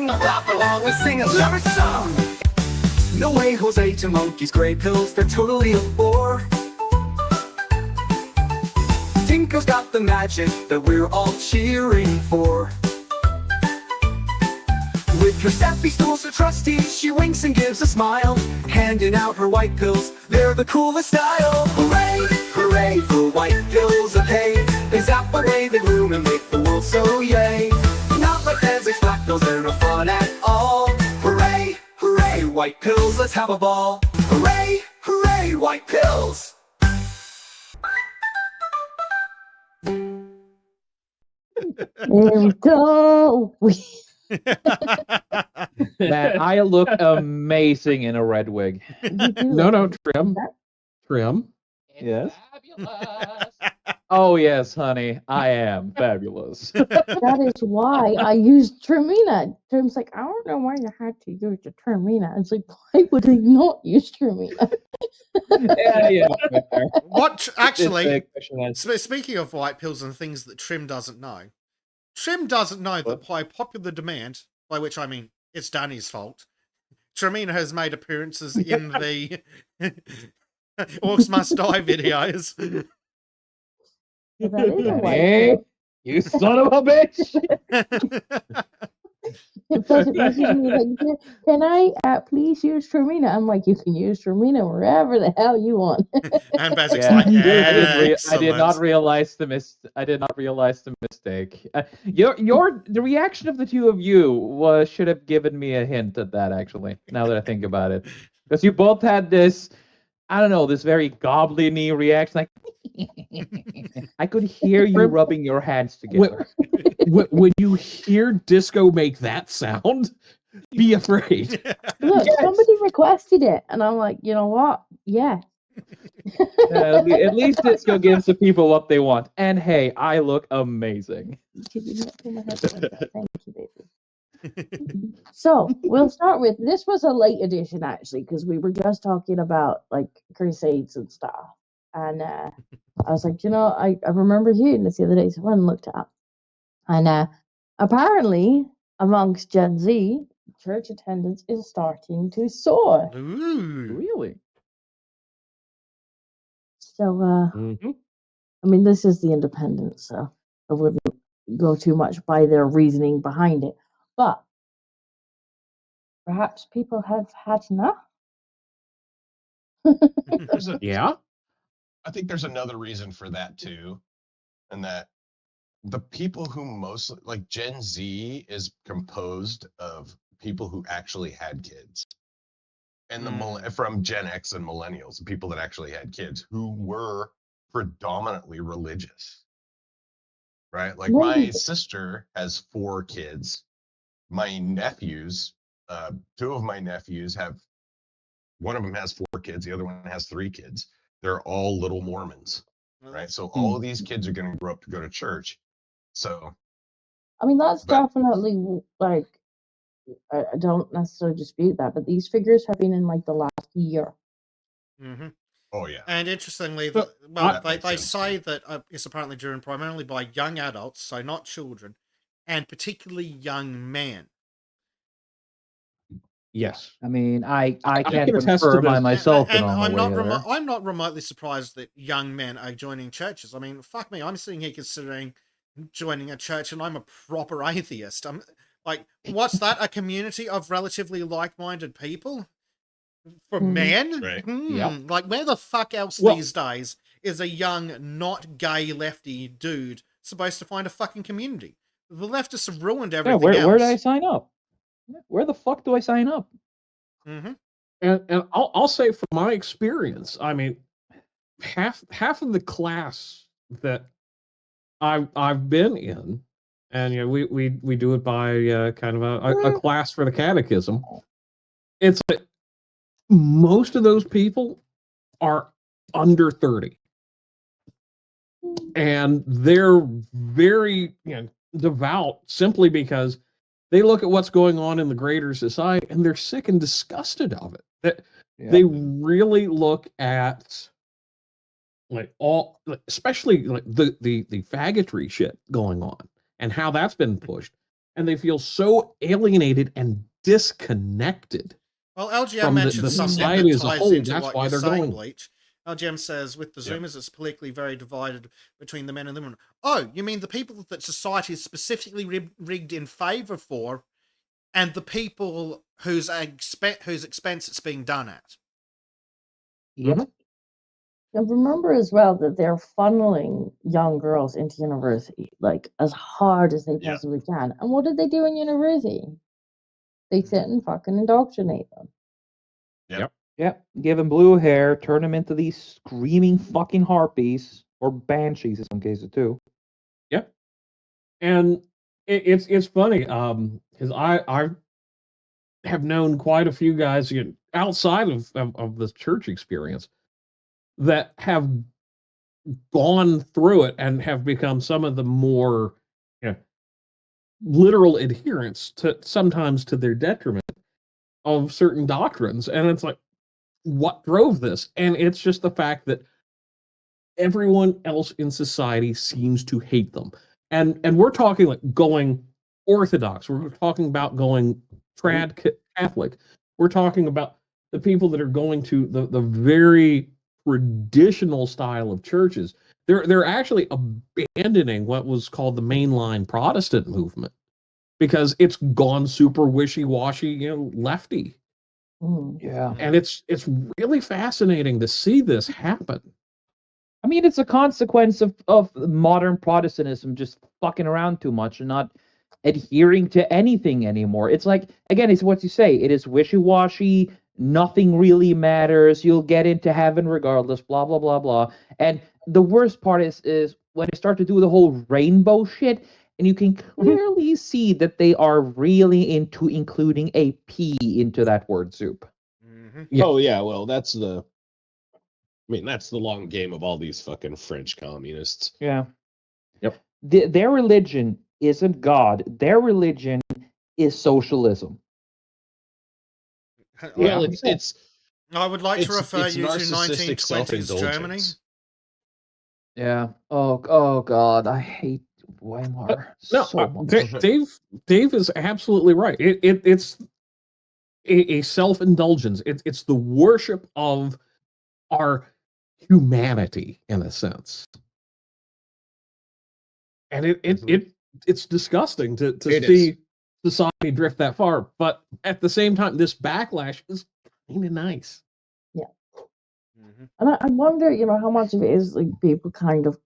sing, laugh along, and sing a lover song. No way, Jose, to monkeys, gray pills, they're totally a bore. Tinko's got the magic that we're all cheering for. With her steppy stools so trusty, she winks and gives a smile, handing out her white pills, they're the coolest style. Hooray, hooray for white pills, okay. They zap away the gloom and make the world so yay. Not like Danzig's black pills, they're no fun at all. Hooray, hooray, white pills, let's have a ball. Hooray, hooray, white pills. There we go. Man, I look amazing in a red wig. No, trim. Yes. Oh yes, honey, I am fabulous. That is why I used Termina. Trim's like, I don't know why you had to use the Termina. It's like, why would I not use Termina? yeah. What actually? It's a Speaking of white pills and things that Trim doesn't know, Trim doesn't know that by popular demand, by which I mean it's Danny's fault, Trimina has made appearances in the Orcs Must Die videos. So that is a white Hey, pill. you son of a bitch! Because it messages me like, can I please use Termina? I'm like, you can use Termina wherever the hell you want. And Basic's Yeah, like, I did not realize the mistake. The reaction of the two of you should have given me a hint at that. Actually, now that I think about it, because you both had this, I don't know, this very goblin-y reaction. Like I could hear you rubbing your hands together. When you hear Disco make that sound, be afraid. Look, somebody requested it, and I'm like, you know what? Yeah. At least Disco gives the people what they want. And hey, I look amazing. Could you not pull my head like that? Thank you, baby. So we'll start with, this was a late edition actually, because we were just talking about like crusades and stuff, and I was like, I remember hearing this the other day, so I went and looked it up, and apparently amongst Gen Z, church attendance is starting to soar. Ooh. Really? So I mean, this is the Independent, so I wouldn't go too much by their reasoning behind it, but perhaps people have had enough. Yeah. I think there's another reason for that too, and that the people who mostly like Gen Z is composed of people who actually had kids, and from Gen X and millennials, people that actually had kids who were predominantly religious, right? Like my sister has 4 kids. My nephews, 2 of my nephews one of them has 4 kids, the other one has 3 kids. They're all little Mormons, right? So all of these kids are going to grow up to go to church. So, I mean, that's definitely like, I don't necessarily dispute that, but these figures have been in like the last year. Mm-hmm. Oh yeah. And interestingly, they say that it's apparently driven primarily by young adults, so not children, and particularly young men. Yes. I mean, I can can't attest to confirm by this. myself. And I'm I'm not remotely surprised that young men are joining churches. I mean, fuck me, I'm sitting here considering joining a church, and I'm a proper atheist. I'm like, what's that? A community of relatively like-minded people for men? Right. Like, where the fuck else these days is a young, not gay lefty dude supposed to find a fucking community? The leftists have ruined everything else. Where do I sign up? Where the fuck do I sign up? Mm-hmm. And I'll say from my experience, I mean, half of the class that I've been in, and we do it by kind of a class for the catechism. It's like most of those people are under 30, and they're very devout simply because they look at what's going on in the greater society and they're sick and disgusted of it. They really look at especially like the faggotry shit going on and how that's been pushed. and they feel so alienated and disconnected Well, LGM from mentioned the something society that as a ties whole. into That's what why you're they're saying, going. Bleach. LGM says, with the Yep. Zoomers, it's politically very divided between the men and the women. Oh, you mean the people that society is specifically rigged in favor for, and the people whose expense it's being done at? Yep. Mhm. And remember as well that they're funneling young girls into university like as hard as they Yeah. possibly can. And what did they do in university? They sit and fucking indoctrinate them. Yep. Give them blue hair, turn them into these screaming fucking harpies or banshees in some cases too. Yep. And it's funny, because I have known quite a few guys, outside of the church experience, that have gone through it and have become some of the more, literal adherents, to sometimes to their detriment, of certain doctrines. And it's like, what drove this? And it's just the fact that everyone else in society seems to hate them. And we're talking like going Orthodox. We're talking about going Catholic. We're talking about the people that are going to the very traditional style of churches. They're actually abandoning what was called the mainline Protestant movement because it's gone super wishy-washy, lefty. Mm. Yeah. And it's really fascinating to see this happen. I mean, it's a consequence of modern Protestantism just fucking around too much and not adhering to anything anymore. It's like, again, it's what you say. It is wishy-washy. Nothing really matters. You'll get into heaven regardless. Blah blah blah blah. And the worst part is when they start to do the whole rainbow shit, and you can clearly see that they are really into including a P into that word soup. Mm-hmm. Yeah. Oh yeah, well that's the long game of all these fucking French communists. Yeah. Yep. Their religion isn't God. Their religion is socialism. Yeah. Well, it's I would like to refer it's you to narcissistic 1920s Germany. self-indulgence. Yeah. Oh God, I hate Weimar No, so much. Dave is absolutely right. It's a self-indulgence. It's the worship of our humanity in a sense, and it's disgusting to It see is. society drift that far. But at the same time, this backlash is kind of nice. Mm-hmm. And I wonder, how much of it is like people kind of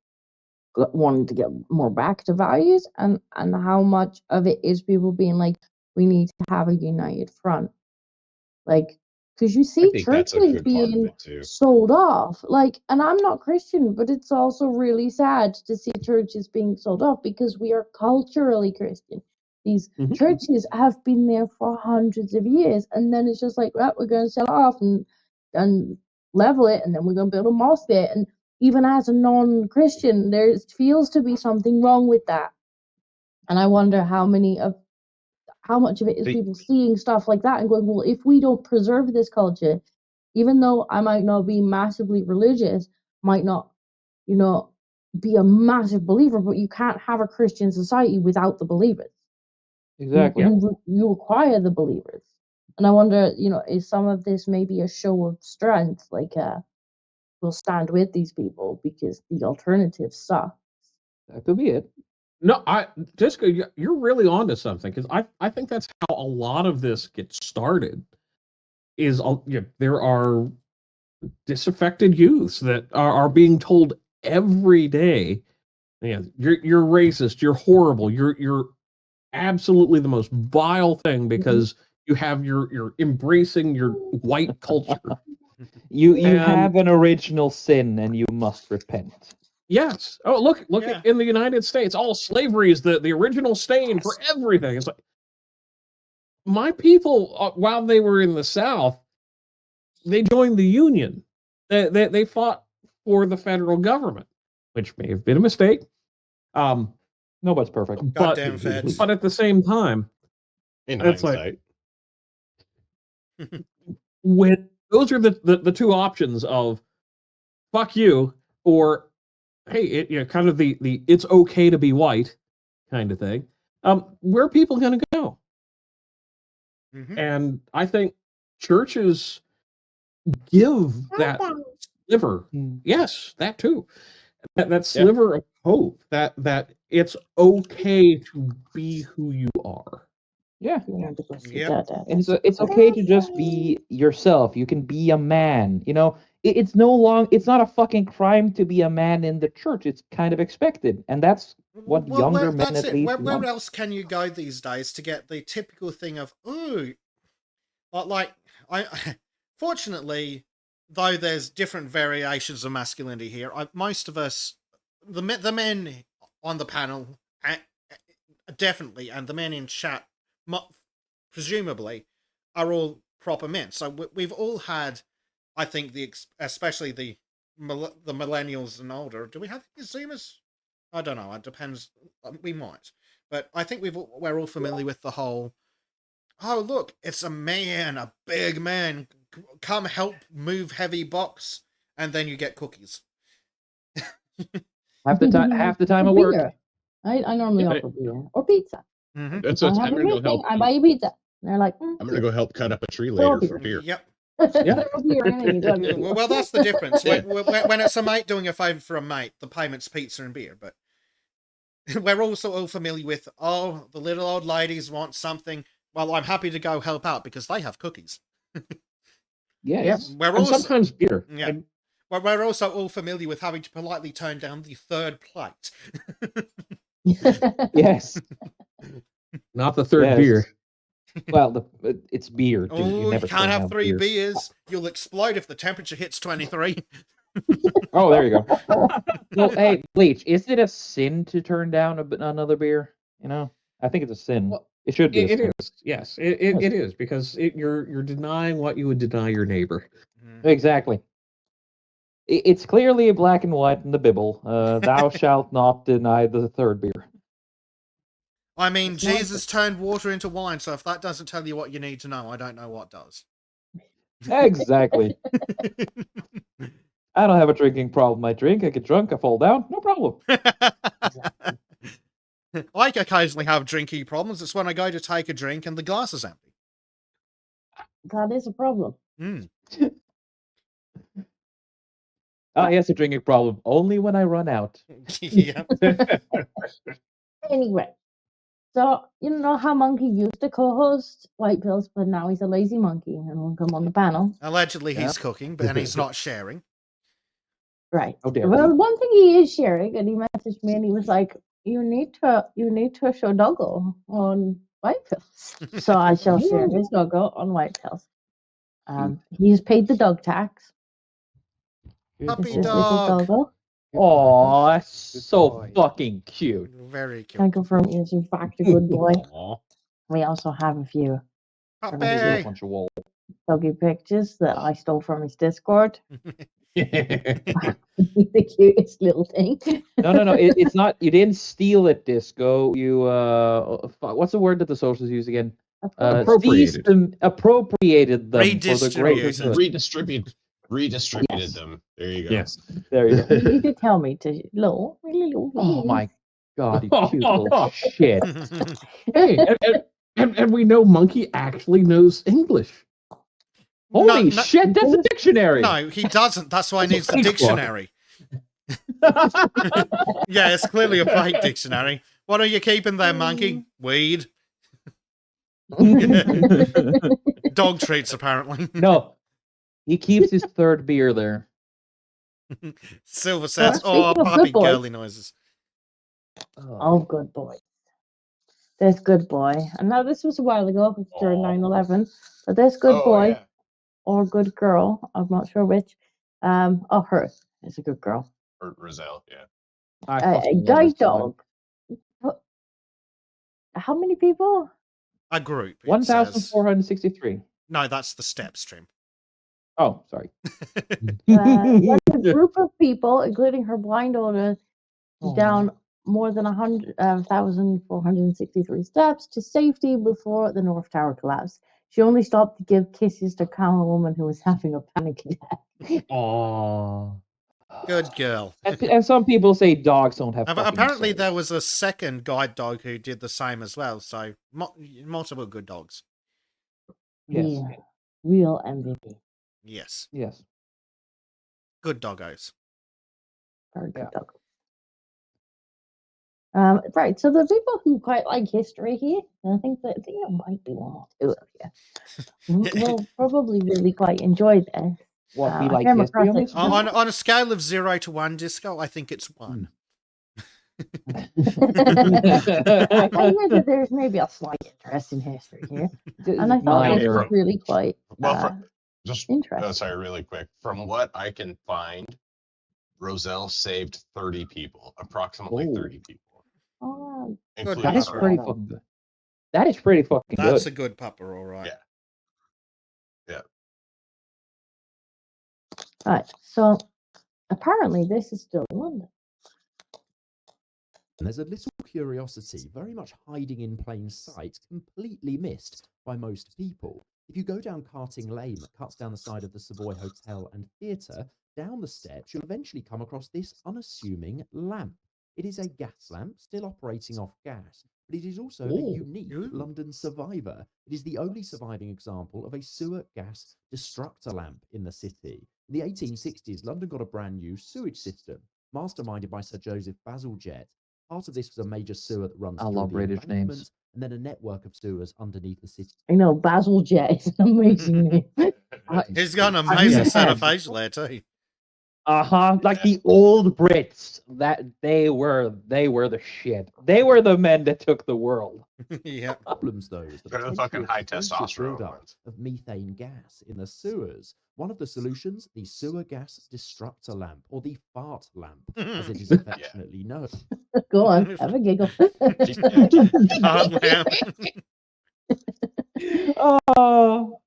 wanting to get more back to values, and how much of it is people being like, we need to have a united front. Like, because you I see think that's a churches good part of being it too. sold off. Like, and I'm not Christian, but it's also really sad to see churches being sold off because we are culturally Christian. These Mhm. churches have been there for hundreds of years, and then it's just like, well, we're going to sell it off and level it, and then we're going to build a mosque there. And even as a non-Christian, there feels to be something wrong with that. And I wonder how much of it is The- people seeing stuff like that and going, well, if we don't preserve this culture, even though I might not be massively religious, might not, be a massive believer, but you can't have a Christian society without the believers. Exactly. You require the believers. And I wonder, is some of this maybe a show of strength? Like, we'll stand with these people because the alternative sucks. That could be it. No, Jessica, you're really onto something because I think that's how a lot of this gets started. Is there are disaffected youths that are being told every day, you're racist, you're horrible, you're absolutely the most vile thing because you have you're embracing your white culture. You And- have an original sin and you must repent. Yes. Oh, look Yeah. at in the United States, all slavery is the original stain for everything. It's like my people, while they were in the South, they joined the Union. They fought for the federal government, which may have been a mistake. Nobody's perfect. But Goddamn feds. but at the same time, In it's like hindsight, when those are the two options of fuck you or hey, kind of the it's okay to be white kind of thing. where are people going to go? Mhm. And I think churches give that sliver. Mm. Yes, that too. That sliver of hope that it's okay to be who you are. Yeah. You know, to go see Yep. Dad. And it's okay to just be yourself. You can be a man. You know, it's not a fucking crime to be a man in the church. It's kind of expected, and that's what younger men that's at it. least Where want. else can you go these days to get the typical thing of ooh, like I fortunately, though there's different variations of masculinity here, most of us, the men on the panel, definitely, and the men in chat, presumably, are all proper men. So we've all had, I think, especially the millennials and older. Do we have any Zoomers? I don't know. It depends. We might, but I think we're all familiar with the whole. Oh, look, it's a man, a big man. Come help move heavy box, and then you get cookies. Half the time at work. Beer. I normally Yeah. offer beer or pizza. Mm-hmm. That's I what have I'm a gonna go meeting, help. I buy you pizza. And they're like, I'm gonna go help cut up a tree Throw later beer. for beer. Yep. Throw beer in and you got beer. Well, that's the difference. When it's a mate doing a favour for a mate, the payment's pizza and beer. But we're also all familiar with, oh, the little old ladies want something. Well, I'm happy to go help out because they have cookies. Yes. We're And also sometimes beer. Yeah. Well, we're also all familiar with having to politely turn down the third plate. Yes. Not the third Yes. beer. Well, it's beer. Dude. Oh, you never can't turn have down 3 beer. beers. You'll explode if the temperature hits 23. Oh, there you go. Well, hey, Bleach, is it a sin to turn down another beer? You know, I think it's a sin. Well, It should be. It is. Yes, it is because you're denying what you would deny your neighbor. Exactly. It's clearly black and white in the Bible. Thou shalt not deny the third beer. I mean, It's not Jesus turned water into wine, so if that doesn't tell you what you need to know, I don't know what does. Exactly. I don't have a drinking problem. I drink, I get drunk, I fall down. No problem. I occasionally have drinking problems. It's when I go to take a drink and the glass is empty. That is a problem. Mm. He has a drinking problem only when I run out. Yeah. Anyway, so you know how Monkey used to co-host White Pills, but now he's a lazy monkey and won't come on the panel. Allegedly, Yeah. he's cooking, but and he's not sharing. Right. How dare Well, he. one thing he is sharing, and he messaged me, and he was like, "You need to show Doggo on White Pills." So I shall share his Doggo on White Pills. He's paid the dog tax. Puppy This is little dog. Doggo. Aw, that's so boy. fucking cute. Very cute. Can confirm he is in fact a good boy. Aw. We also have a few He's a Puppy. bunch of wool. doggy pictures that I stole from his Discord. Yeah. The cutest little thing. No. It's not. You didn't steal it, Disco. You what's the word that the socials use again? Appropriated. Appropriated them for the greater Redistributed. good. Redistributed Yes. them. There you go. Yes. There you go. You need to tell me to little. Oh my god, you cute little shit. Hey, and we know Monkey actually knows English. Holy no, shit, that's a dictionary. No, he doesn't. That's why he needs the Fake book. dictionary. Yeah, it's clearly a fake dictionary. What are you keeping there, monkey? Weed. Dog treats, apparently. No, he keeps his third beer there. Silver says, speaking oh, of good puppy boys. girly noises. Oh, good boy. This good boy. And now this was a while ago, it was during 9/11. But this good Oh, boy yeah. or good girl, I'm not sure which. Her is a good girl. Or Roselle, yeah. I A fucking love guide it so dog. How many people? A group, it says. 1,463. No, that's the step stream. Oh, sorry. Like a group of people, including her blind owner, down more than 1,463 steps to safety before the North Tower collapsed. She only stopped to give kisses to calm a woman who was having a panic attack. Aw. Good girl. And some people say dogs don't have. Apparently, there souls. was a second guide dog who did the same as well. So multiple good dogs. Yes. Yeah. Real MVP. Yes, Yes. good doggos. Very good Yeah. dog. Right. So the people who quite like history here, and I think there might be one or two of you, will probably really quite enjoy this. What we I like came history across on it this just- channel? On a scale of 0 to 1, Disco, I think it's 1. I hear that there's maybe a slight interest in history here, and I thought Mine this was era. really quite Just interesting. sorry, really quick. From what I can find, Roselle saved 30 people, approximately Oh. 30 people, Oh, Good including That is pupper. her. pretty fucking good. That is pretty fucking That's good. a good pupper, all right. Yeah. Yeah. right. So apparently this is still in London. And there's a little curiosity very much hiding in plain sight, completely missed by most people. If you go down Carting Lane that cuts down the side of the Savoy Hotel and Theatre, down the steps, you'll eventually come across this unassuming lamp. It is a gas lamp, still operating off gas, but it is also a Ooh. unique Ooh. London survivor. It is the only surviving example of a sewer gas destructor lamp in the city. In the 1860s, London got a brand new sewage system, masterminded by Sir Joseph Bazalgette. Part of this was a major sewer that runs I through love the British names. embankments, and then a network of sewers underneath the city. I know Basil Jet is an amazing name. He's got an I amazing mean, set of yeah. facial hair, too. Like the old Brits, that they were the shit. They were the men that took the world. Yeah. Problems, though, is the They're the potential fucking high explosive testosterone buildup ones. of methane gas in the sewers. One of the solutions, the sewer gas destructor lamp, or the fart lamp, as it is affectionately known. Go on, have a giggle. Hard lamp. Oh,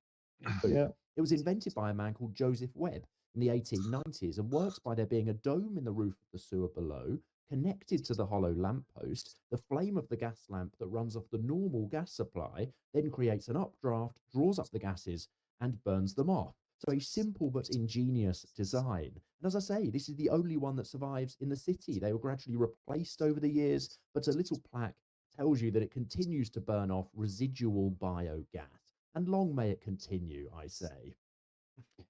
yeah. It was invented by a man called Joseph Webb in the 1890s and works by there being a dome in the roof of the sewer below, connected to the hollow lamppost. The flame of the gas lamp that runs off the normal gas supply then creates an updraft, draws up the gases, and burns them off. So a simple but ingenious design. And as I say, this is the only one that survives in the city. They were gradually replaced over the years, but a little plaque tells you that it continues to burn off residual biogas. And long may it continue, I say.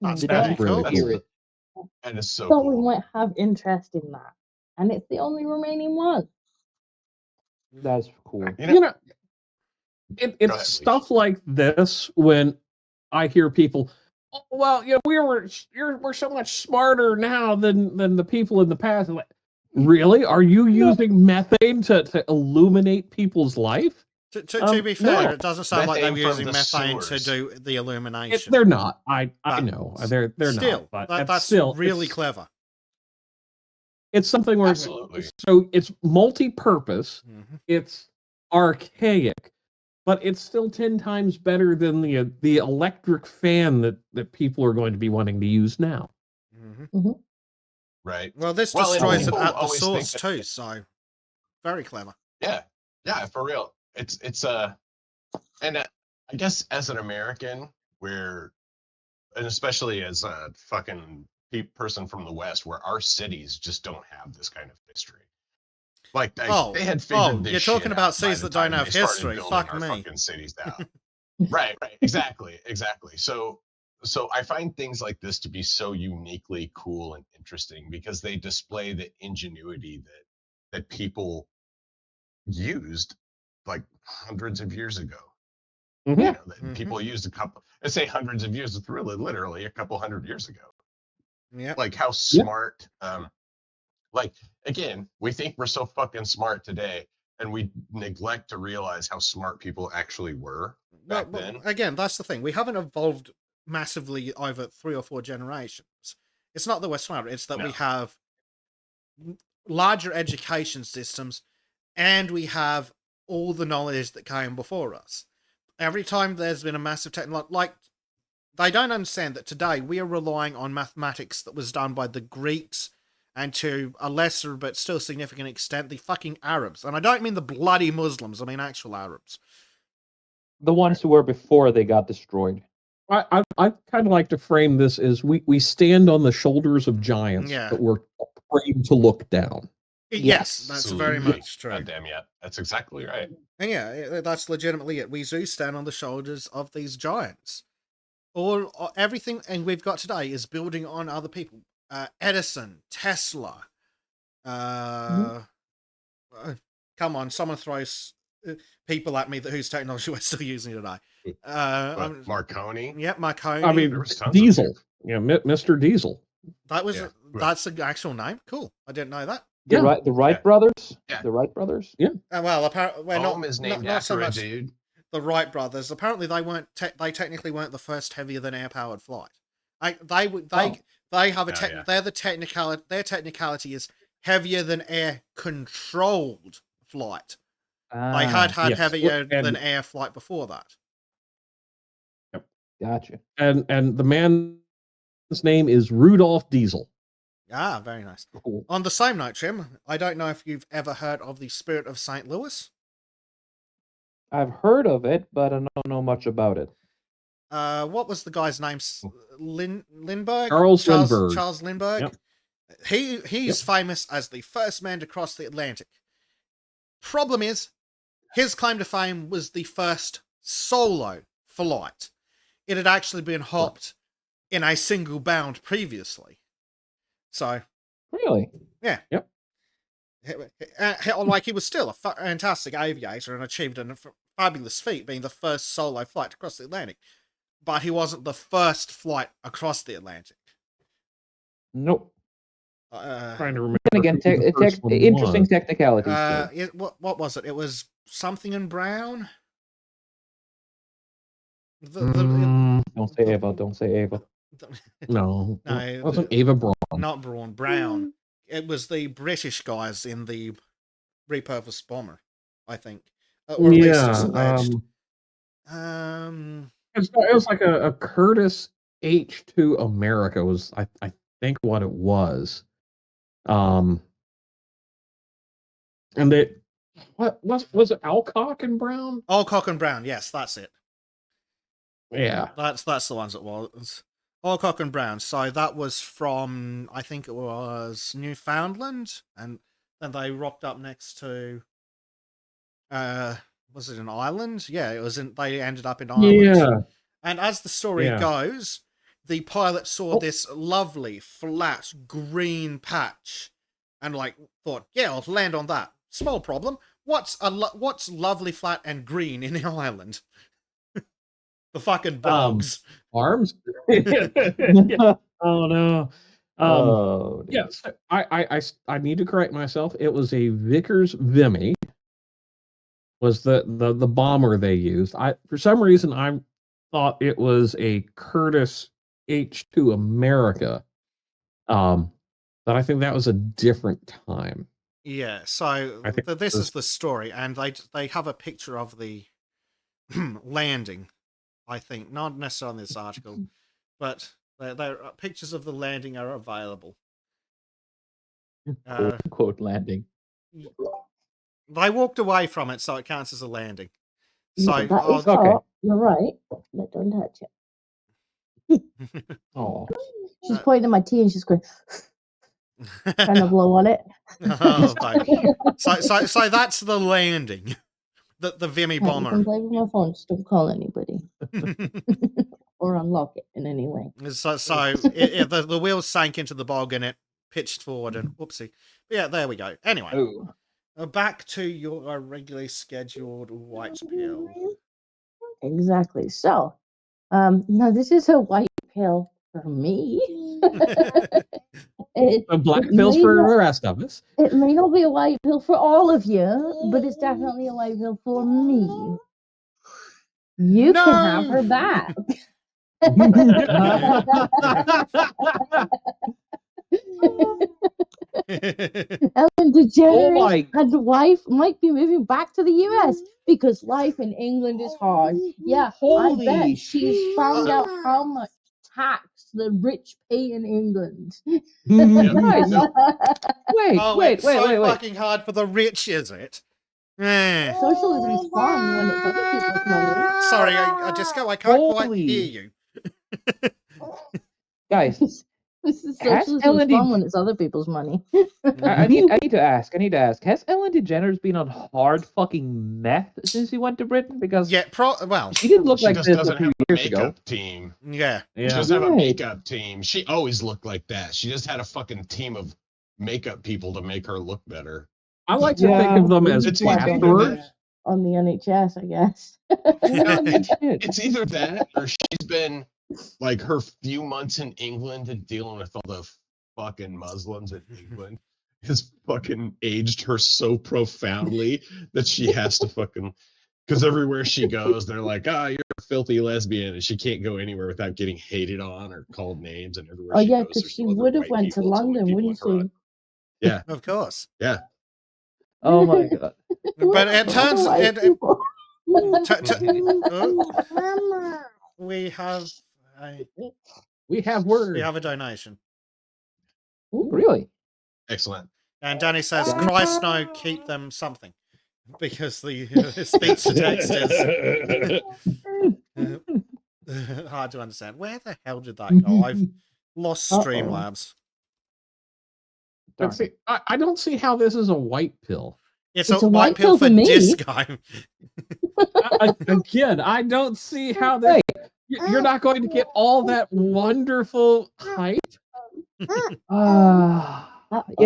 That's That's pretty really cool. cool. And it's so Thought we cool. might have interest in that, and it's the only remaining one. That's cool. You know, You know, ahead, it's please. stuff like this when I hear people, "Oh, well, you know, we're so much smarter now than the people in the past." I'm like, really? Are you using methane to illuminate people's life? To be fair, no. it doesn't sound like they were Methane from using the methane to sewers. do the illumination. They're not. I But know they're still, not. But that's still really it's- clever. It's something where Absolutely. so it's multi-purpose. Mhm. It's archaic, but it's still 10 times better than the electric fan that people are going to be wanting to use now. Mhm. Right. Well, this Well, and destroys it people at the always think source that- too, so very clever. Yeah. Yeah, for real. It's and I guess as an American, and especially as a fucking person from the West, where our cities just don't have this kind of history. Like they had figured this you're shit talking about out by cities the that don't time have they started history. building Fuck our me. fucking cities out. Right, exactly. So I find things like this to be so uniquely cool and interesting because they display the ingenuity that people used like hundreds of years ago. Mhm. You know, that Mhm. people used let's say hundreds of years, it's really literally a couple hundred years ago. Yep. Like how smart, like again, we think we're so fucking smart today and we neglect to realize how smart people actually were back Well, then. again, that's the thing. We haven't evolved massively over 3 or 4 generations. It's not that we're smart, it's that we No. have larger education systems and we have all the knowledge that came before us. Every time there's been a massive technology, like, they don't understand that today we are relying on mathematics that was done by the Greeks and to a lesser but still significant extent the fucking Arabs. And I don't mean the bloody Muslims, I mean actual Arabs. The ones who were before they got destroyed. I kind of like to frame this as we stand on the shoulders of giants, Yeah. but we're afraid to look down. Yes, that's very Absolutely. much true. God damn, yeah. That's exactly right. And yeah, that's legitimately it. We do stand on the shoulders of these giants. Everything, and we've got today is building on other people. Edison, Tesla. Come on, someone throws people at me whose technology we're still using today. Marconi. Yep, Marconi. I mean, There was tons of Diesel. Yeah, Mr. Diesel. that was Yeah. that's the actual name. Cool. I didn't know that. The Yeah. Wright Yeah. brothers. Yeah. The Wright brothers. Well, apparently, Home is named not after so a much dude. the Wright brothers. Apparently, they weren't. They technically weren't the first heavier than air powered flight. They have a Oh, yeah. They're the technicality. Their technicality is heavier than air controlled flight. They had yes. heavier And- than air flight before that. Gotcha. And the man's name is Rudolph Diesel. Ah, very nice. Cool. On the same note, Jim, I don't know if you've ever heard of the Spirit of St. Louis. I've heard of it, but I don't know much about it. What was the guy's name? Lindbergh? Charles Lindbergh. Charles Lindbergh. Yep. He's famous as the first man to cross the Atlantic. Problem is, his claim to fame was the first solo flight. It had actually been hopped in a single bound previously. So, Really? like, he was still a fantastic aviator and achieved a fabulous feat, being the first solo flight to cross the Atlantic. But he wasn't the first flight across the Atlantic. Nope. Trying to remember. And again, who the first one interesting was. technicalities. Too. What was it? It was something in Brown. Don't say Ava. Don't say Ava. No, No, it wasn't Ava Braun. Not Braun. Brown. It was the British guys in the repurposed bomber, I think. Or at least it's alleged. It was like a Curtis H2 America was I think what it was. And what was it Alcock and Brown? Alcock and Brown, yes, that's it. Yeah. That's the ones it was. Alcock and Brown. So that was from, I think it was Newfoundland, and then they rocked up next to was it an island? Yeah, it was they ended up in Ireland. Yeah. And as the story goes, the pilot saw this lovely flat green patch and thought, yeah, I'll land on that. Small problem. What's lovely flat and green in the island? The fucking bogs. Arms. Oh no. Oh. Yes, I need to correct myself. It was a Vickers Vimy. Was the bomber they used? For some reason I thought it was a Curtis H2 America. But I think that was a different time. Yeah. So I think this is the story, and they have a picture of the landing. I think not necessarily in this article, but their pictures of the landing are available. Quote landing. They walked away from it, so it counts as a landing. Yeah, So that is okay. hot. You're right. But don't touch it. Oh. She's pointing at my tea and she's going, trying to blow on it. Oh, thank you. So that's the landing. The Vimy Hey, you bomber. can play with my phone. Just don't call anybody or unlock it in any way. The wheels sank into the bog and it pitched forward and whoopsie. But yeah, there we go. Anyway, back to your regularly scheduled white pill. Exactly. So, now this is a white pill for me. The black pills for the rest of us. It may not be a white pill for all of you, but it's definitely a white pill for me. You can have her back. Ellen DeGeneres and wife might be moving back to the US because life in England is hard. Yeah, I bet she's found out how much tax the rich pay in England. Nice. Wait. Fucking hard for the rich, is it? Socialism is fun when it's other people's money. Sorry, I can't quite hear you. Guys, This is has socialism Ellen fun De- when it's other people's money. I need to ask. Has Ellen DeGeneres been on hard fucking meth since he went to Britain? Because Yeah, well, she didn't look She like just this a doesn't few have a years ago. makeup team. yeah. She Yeah. doesn't have a Right. makeup team. She always looked like that. She just had a fucking team of makeup people to make her look better. I like to think Yeah. of them as It's Like either plasterers. that, on the NHS, I guess. it's either that or she's been like her few months in England and dealing with all the fucking Muslims in England has fucking aged her so profoundly that she has to fucking, because everywhere she goes, they're like, you're a filthy lesbian, and she can't go anywhere without getting hated on or called names. And everywhere Oh she yeah, goes, because there's she no other would have white went to people, it's only London, people wouldn't with her she? on. Yeah, Of course. yeah. Oh my god. But it turns White people. oh, we have a We have words. we have a donation. Ooh, really? Excellent. And Danny says, Yeah. Christ no, keep them something. Because the speech to text is hard to understand. Where the hell did that go? I've lost Uh-oh. Streamlabs. But see, I don't see how this is a white pill. It's It's a white pill for to me. disco. Again, I don't see how this. You're not going to get all that wonderful hype. You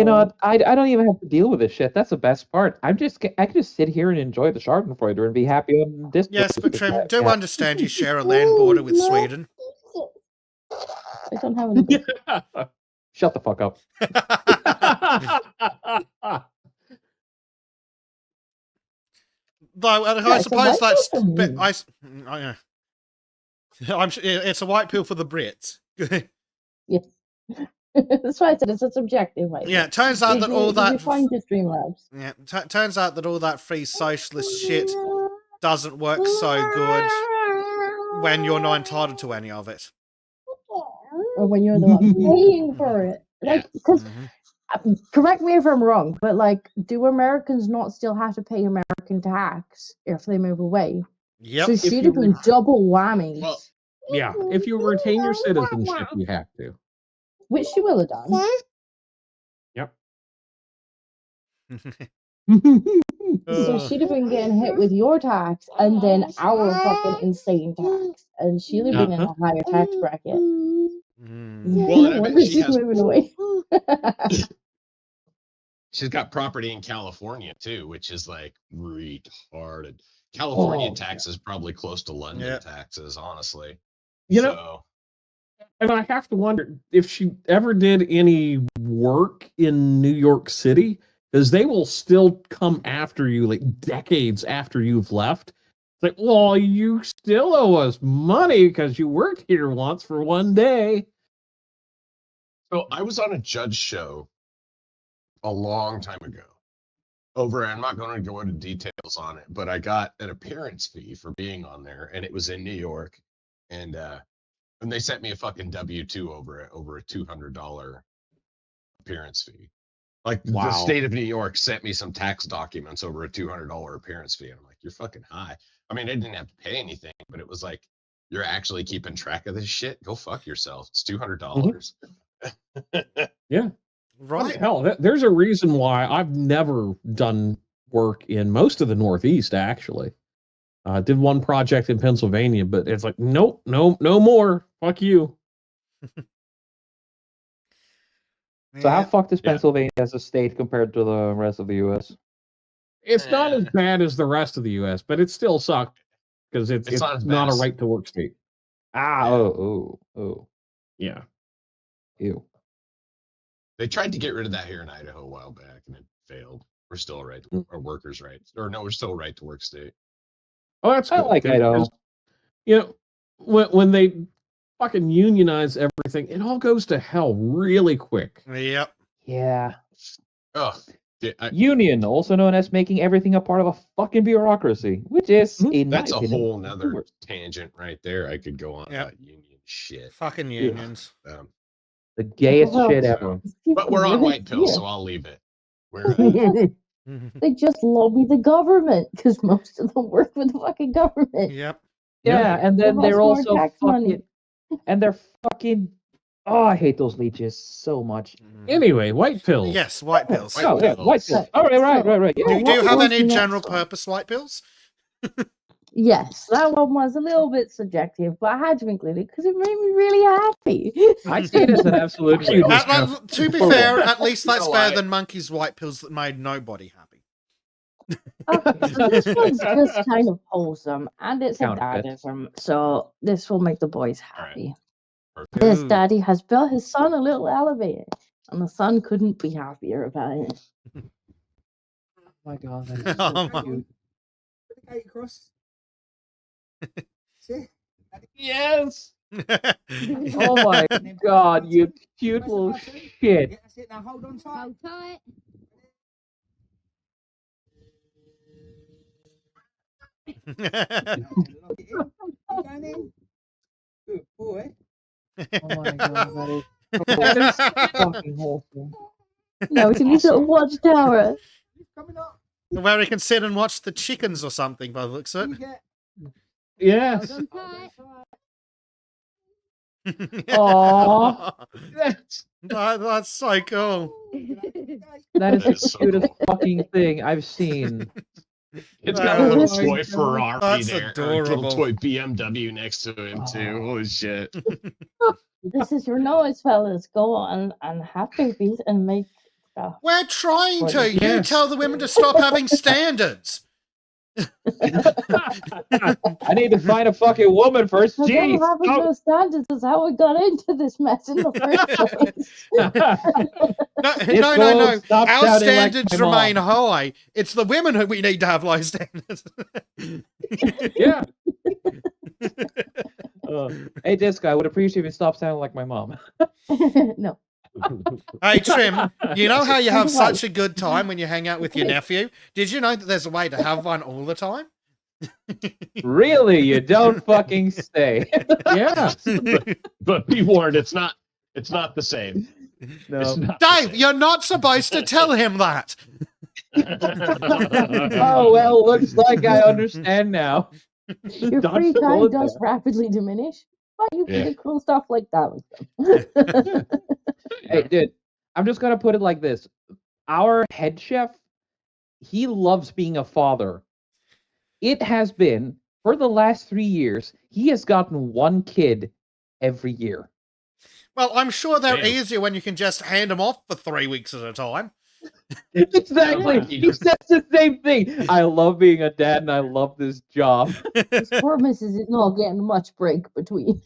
know what? I don't even have to deal with this shit. That's the best part. I can just sit here and enjoy the Schadenfreude and be happy on this. Yes, but Trim, do understand you share a land border with Sweden. I don't have anything. Shut the fuck up. Though I Yeah, it's a suppose white that's pill for but me. it's a white pill for the Brits. Yes. That's why I said it's a subjective way. Yeah, it turns out that all that fine to Streamlabs. yeah, turns out that all that free socialist shit doesn't work so good when you're not entitled to any of it. Or when you're the one paying for it. Like, because correct me if I'm wrong, but like, do Americans not still have to pay American tax if they move away? Yep. So she'd have been double whammy. Well, Yeah, if you retain your citizenship, you have to. Which she will have done. Yep. So she'd have been getting hit with your tax and then our fucking insane tax. And she'd have been in a higher tax bracket. Well, and I No bet wonder she she's has- moving away. she's got property in California too, which is like retarded. California taxes probably close to London taxes, honestly. You know, and I have to wonder if she ever did any work in New York City, because they will still come after you like decades after you've left. It's like, well, you still owe us money because you worked here once for one day. So I was on a judge show a long time ago. I'm not going to go into details on it, but I got an appearance fee for being on there, and it was in New York, and they sent me a fucking W-2 over a $200 appearance fee. Like the state of New York sent me some tax documents over a $200 appearance fee, and I'm like, you're fucking high. I mean, I didn't have to pay anything, but it was like, you're actually keeping track of this shit? Go fuck yourself. It's $200. Yeah. Right. Hell, there's a reason why I've never done work in most of the Northeast, actually. Did one project in Pennsylvania, but it's like, nope, no more. Fuck you. So how fucked is Pennsylvania as a state compared to the rest of the U.S.? It's not as bad as the rest of the U.S., but it still sucks because it's not a right to work state. Oh. Yeah. Ew. They tried to get rid of that here in Idaho a while back, and it failed. We're still a workers' rights, or no, we're still a right to work state. Oh, that's I good. like Idaho. You know, when they fucking unionize everything, it all goes to hell really quick. Yep. Yeah. Oh, Union, also known as making everything a part of a fucking bureaucracy, which is in that's my a opinion, whole nother worse. tangent right there. I could go on about union shit. Fucking unions. The gayest Well, shit ever. But we're on white pills, so I'll leave it. We're They just lobby the government because most of them work for the fucking government. Yep. Yeah, and then Who has they're more also tax money? and they're fucking. Oh, I hate those leeches so much. Anyway, white pills. Yes, white pills. White Oh, yeah, pills. white pills. All right, right. Yeah. Do you What have was any the general next one? purpose white pills? Yes, that one was a little bit subjective, but I had to include it because it made me really happy. I see it as an absolute Okay. cuteness. To be For fair, one. at least that's Not a better lie. than Monkey's white pills that made nobody happy. Okay, so this one's just kind of wholesome, and it's a Counterfeit. dadism, so this will make the boys All right. happy. Perfect. His Ooh. daddy has built his son a little elevator, and the son couldn't be happier about it. Oh my god, that is so Oh my- cute. Across. See? Yes. Oh my god, you cute little shit. Yeah, that's it. Now hold on tight. Hold tight. Lock it in. Keep going in. Good boy. Oh my god, that is so fucking wholesome. No, it's in his little watchtower. Coming up. Where he can sit and watch the chickens or something by the looks of You get. Yes. Hold on tight. it. Aw. That's so cool. That is That the is so cutest cool. fucking thing I've seen. It's got a little Oh my toy God. Ferrari That's there, or a adorable. little toy BMW next to him too. Holy shit! This is your noise, fellas. Go on and have babies and make stuff. We're trying to. You Yes. tell the women to stop having standards. I need to find a fucking woman first. But them Jeez. having Oh. no standards is how we got into this mess in the first place. No, It's no. called Stop Our Sounding Like standards My remain Mom. high. It's the women who we need to have low standards. Yeah. Hey, Disco, I would appreciate if you stop sounding like my mom. No. Hey, Trim, you know how you have Right. such a good time when you hang out with your nephew? Did you know that there's a way to have one all the time? Really? You don't fucking say. Yeah. But be warned, it's not the same. It's No. not the Dave, same. you're not supposed to tell him that. Oh, well, looks like I understand now. Your Dodge free the time bullet does there. rapidly diminish, but you can Yeah. do cool stuff like that with them. Hey, dude, I'm just gonna put it like this. Our head chef, he loves being a father. It has been, for the last 3 years, he has gotten one kid every year. Well, I'm sure they're Damn. easier when you can just hand them off for 3 weeks at a time. Exactly. Yeah. He says the same thing. I love being a dad and I love this job. This poor missus is not getting much break between.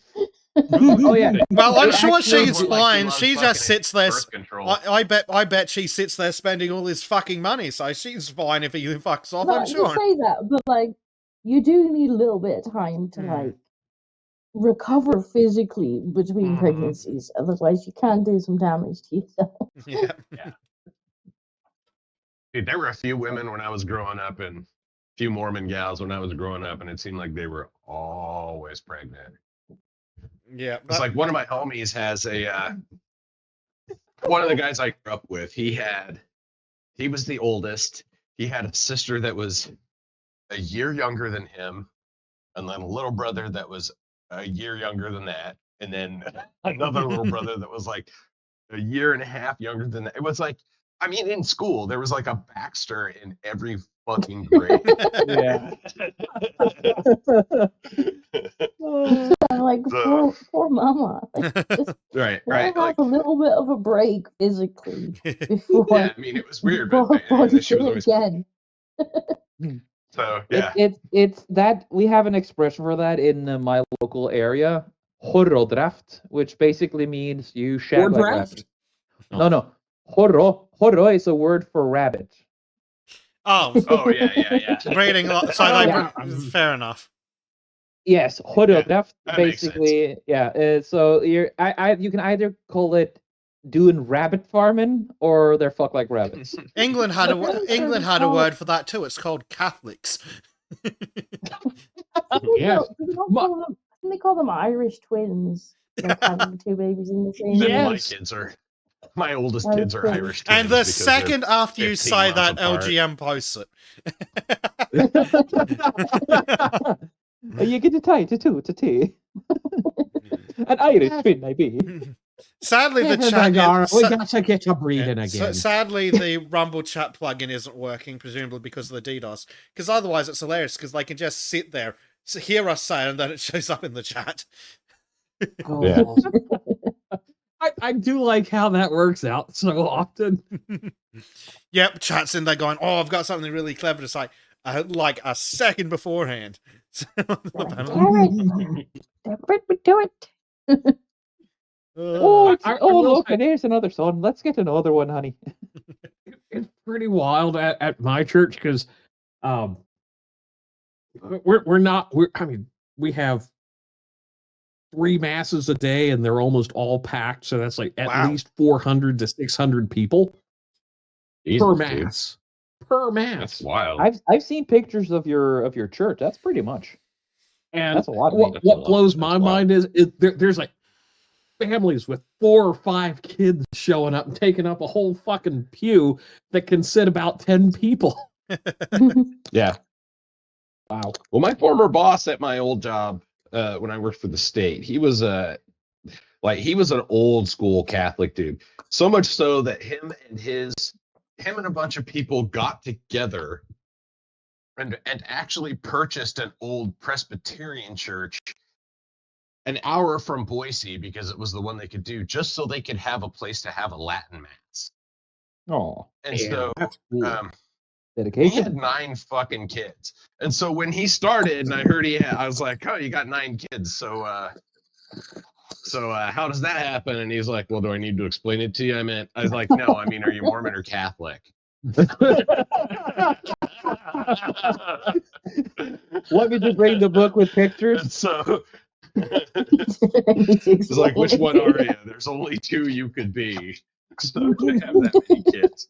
Oh, yeah. Well, I'm It sure actually- she's More like he fine. loves She fucking just sits there. birth control. I bet she sits there spending all his fucking money, so she's fine if he fucks off, No, I'm you sure. say that, but like, you do need a little bit of time to like recover physically between Mhm. pregnancies. Otherwise, you can do some damage to yourself. Yeah. Dude, there were a few women when I was growing up, and a few Mormon gals when I was growing up, and it seemed like they were always pregnant. Yeah. It's like one of my homies has a one of the guys I grew up with. He was the oldest. He had a sister that was a year younger than him, and then a little brother that was a year younger than that, and then another little brother that was like a year and a half younger than that. It was like, I mean, in school there was like a Baxter in every fucking grade. Yeah. I'm like, poor mama. Like, just Right, let right. her have Like, a little bit of a break physically before yeah, I mean, it was weird, but before body she was always again. so yeah. It's that we have an expression for that in my local area, horodraft, which basically means you shag like draft? rabbit. No. Horo is a word for rabbit. Oh, Oh yeah. breeding. So Yeah. fair enough. Yes, horodraft. that makes sense. Basically, yeah. So you can either call it doing rabbit farming or they're fuck like rabbits. England had But then England there's had a all- word for that too. It's called Catholics. Yes. They call them Irish twins. Like having two babies in the same Then room. Yes. my oldest Irish kids are twins. Irish twins. And the because they're- second after you 15 say months that, apart. LGM posts it. You get it tight to two to T. An Irish twin, I be. Sadly, the Yeah, chat. Dagara, we sa- got to get you breathing yeah, again. sadly, the Rumble chat plugin isn't working, presumably because of the DDoS. Because otherwise, it's hilarious because they can just sit there, hear us say, and then it shows up in the chat. Oh. I do like how that works out so often. Yep, chat's in there going, "Oh, I've got something really clever to say," like a second beforehand. Damn it! Let me do it. Oh, I oh will look, say- there's another son. Let's get another one, honey. It's pretty wild at my church because we have 3 masses a day and they're almost all packed, so that's like at Wow. least 400 to 600 people Jesus, per dude. mass. Per That's mass. wild. I've seen pictures of your church. That's pretty much. And That's a lot. what, That's a what lot. blows That's my wild. mind is there's like families with 4 or 5 kids showing up and taking up a whole fucking pew that can sit about 10 people. Yeah. Wow. Well, my former boss at my old job, when I worked for the state, he was an old school Catholic dude. So much so that him and a bunch of people got together and actually purchased an old Presbyterian church an hour from Boise because it was the one they could do, just so they could have a place to have a Latin mass. Oh, And so that's cool. he dedication. had 9 fucking kids. And so when he started and I heard I was like, "Oh, you got 9 kids. So how does that happen?" And he's like, "Well, do I need to explain it to you?" I was like, "No, I mean, are you Mormon or Catholic?" Want me to bring the book with pictures? And so it's like, which one are you? There's only 2 you could be. So to have that many kids.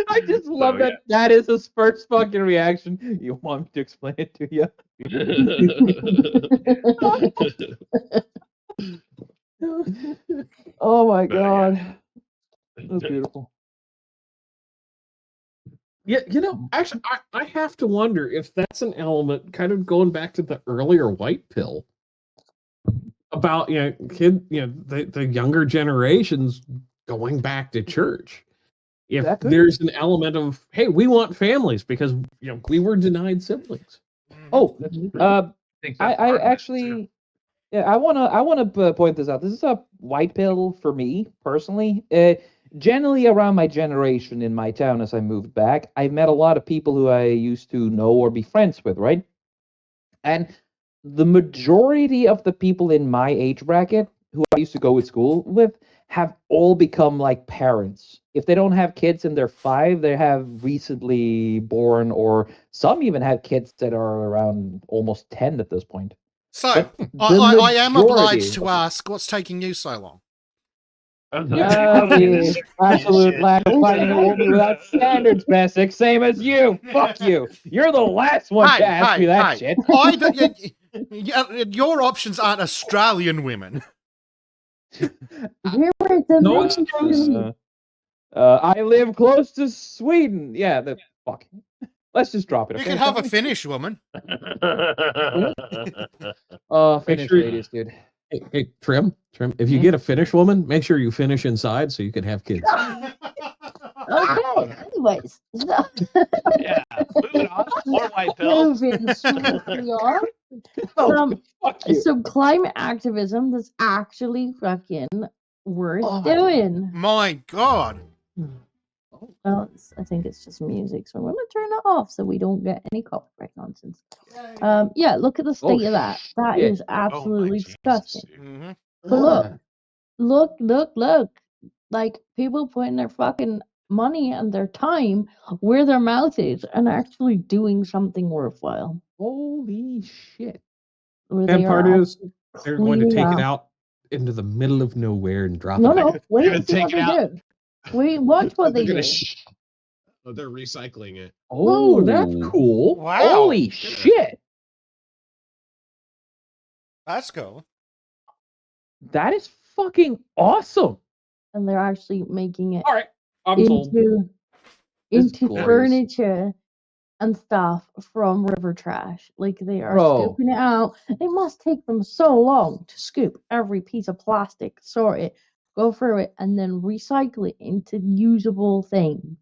I just love So, that. That is his first fucking reaction. You want me to explain it to you? Oh my But, yeah. god, that's beautiful. Yeah, actually, I have to wonder if that's an element, kind of going back to the earlier white pill, about the younger generations going back to church. If That could there's an element of, hey, we want families because we were denied siblings. Oh, think I that's part of it, too. actually, yeah, I wanna point this out. This is a white pill for me personally. Generally around my generation in my town, as I moved back, I've met a lot of people who I used to know or be friends with, right? And the majority of the people in my age bracket who I used to go to school with have all become like parents. If they don't have kids and they're 5, they have recently born, or some even have kids that are around almost 10 at this point. So, But the I am obliged majority- to ask, what's taking you so long? the absolute lack of finding a woman without standards, Basic. Same as you. Fuck you. You're the last one to ask me that shit. I don't, your options aren't Australian women. Here are the No main excuse. things. I live close to Sweden. Yeah, the fuck. Let's just drop it. You Okay, can have shall a we? Finnish woman. Finnish sure- ladies, dude. Hey, Trim, if you Hmm? get a Finnish woman, make sure you finish inside so you can have kids. Okay, anyways. So, Yeah. Moving on. More white pills. moving swiftly on. Oh, Some, fuck you. some climate activism that's actually fucking worth Oh my God. doing. My God. Well, I think it's just music, so I'm gonna turn it off so we don't get any copyright nonsense. Yeah, look at the state of that. That shit. is absolutely Jesus, disgusting. dude. Mhm. But look. Like people putting their fucking money and their time where their mouth is and actually doing something worthwhile. Holy shit. Where And they part are is they're going to cleaning take it up. out into the middle of nowhere and drop No, it. no, wait gonna and see what take it they out. do. Wait, watch what they They're do. gonna they're recycling it. Oh, that's cool. Wow. Holy shit. That's cool. That is fucking awesome. And they're actually making it All right, I'm sold. into This is glorious. furniture and stuff from river trash. Like they are Bro. scooping it out. It must take them so long to scoop every piece of plastic, sort it, go through it, and then recycle it into usable things.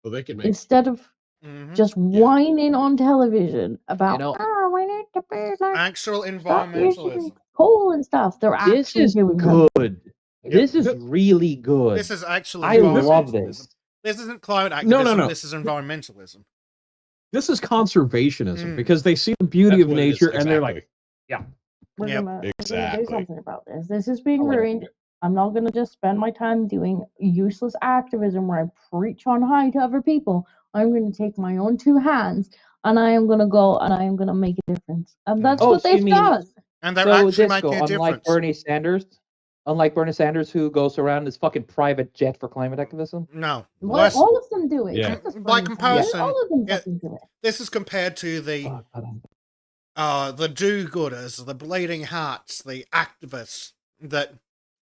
Well, they can make. Instead of Mhm. just whining on television about, know- oh, we need to be like Actual stop using environmentalism. coal and stuff. They're This actually is doing them. good. This is really good. This is actual I love environmentalism. this. This isn't climate activism. No. This is environmentalism. This is conservationism Mm. because they see the beauty That's of what it is, nature and they're like, exactly. We're Yep. gonna do Exactly. something about this. This is being I like it. ruined. I'm not gonna just spend my time doing useless activism where I preach on high to other people. I'm gonna take my own two hands and I am gonna go and I am gonna make a difference. And that's Oh, what so you they've mean- done. And they're So actually Disco, making a unlike difference. Bernie Sanders, who goes around his fucking private jet for climate activism. No. Well, Less, all of them do it. Yeah. Not just By Bernie Sanders. comparison, all of them it- fucking do it. this is compared to the do-gooders, the bleeding hearts, the activists that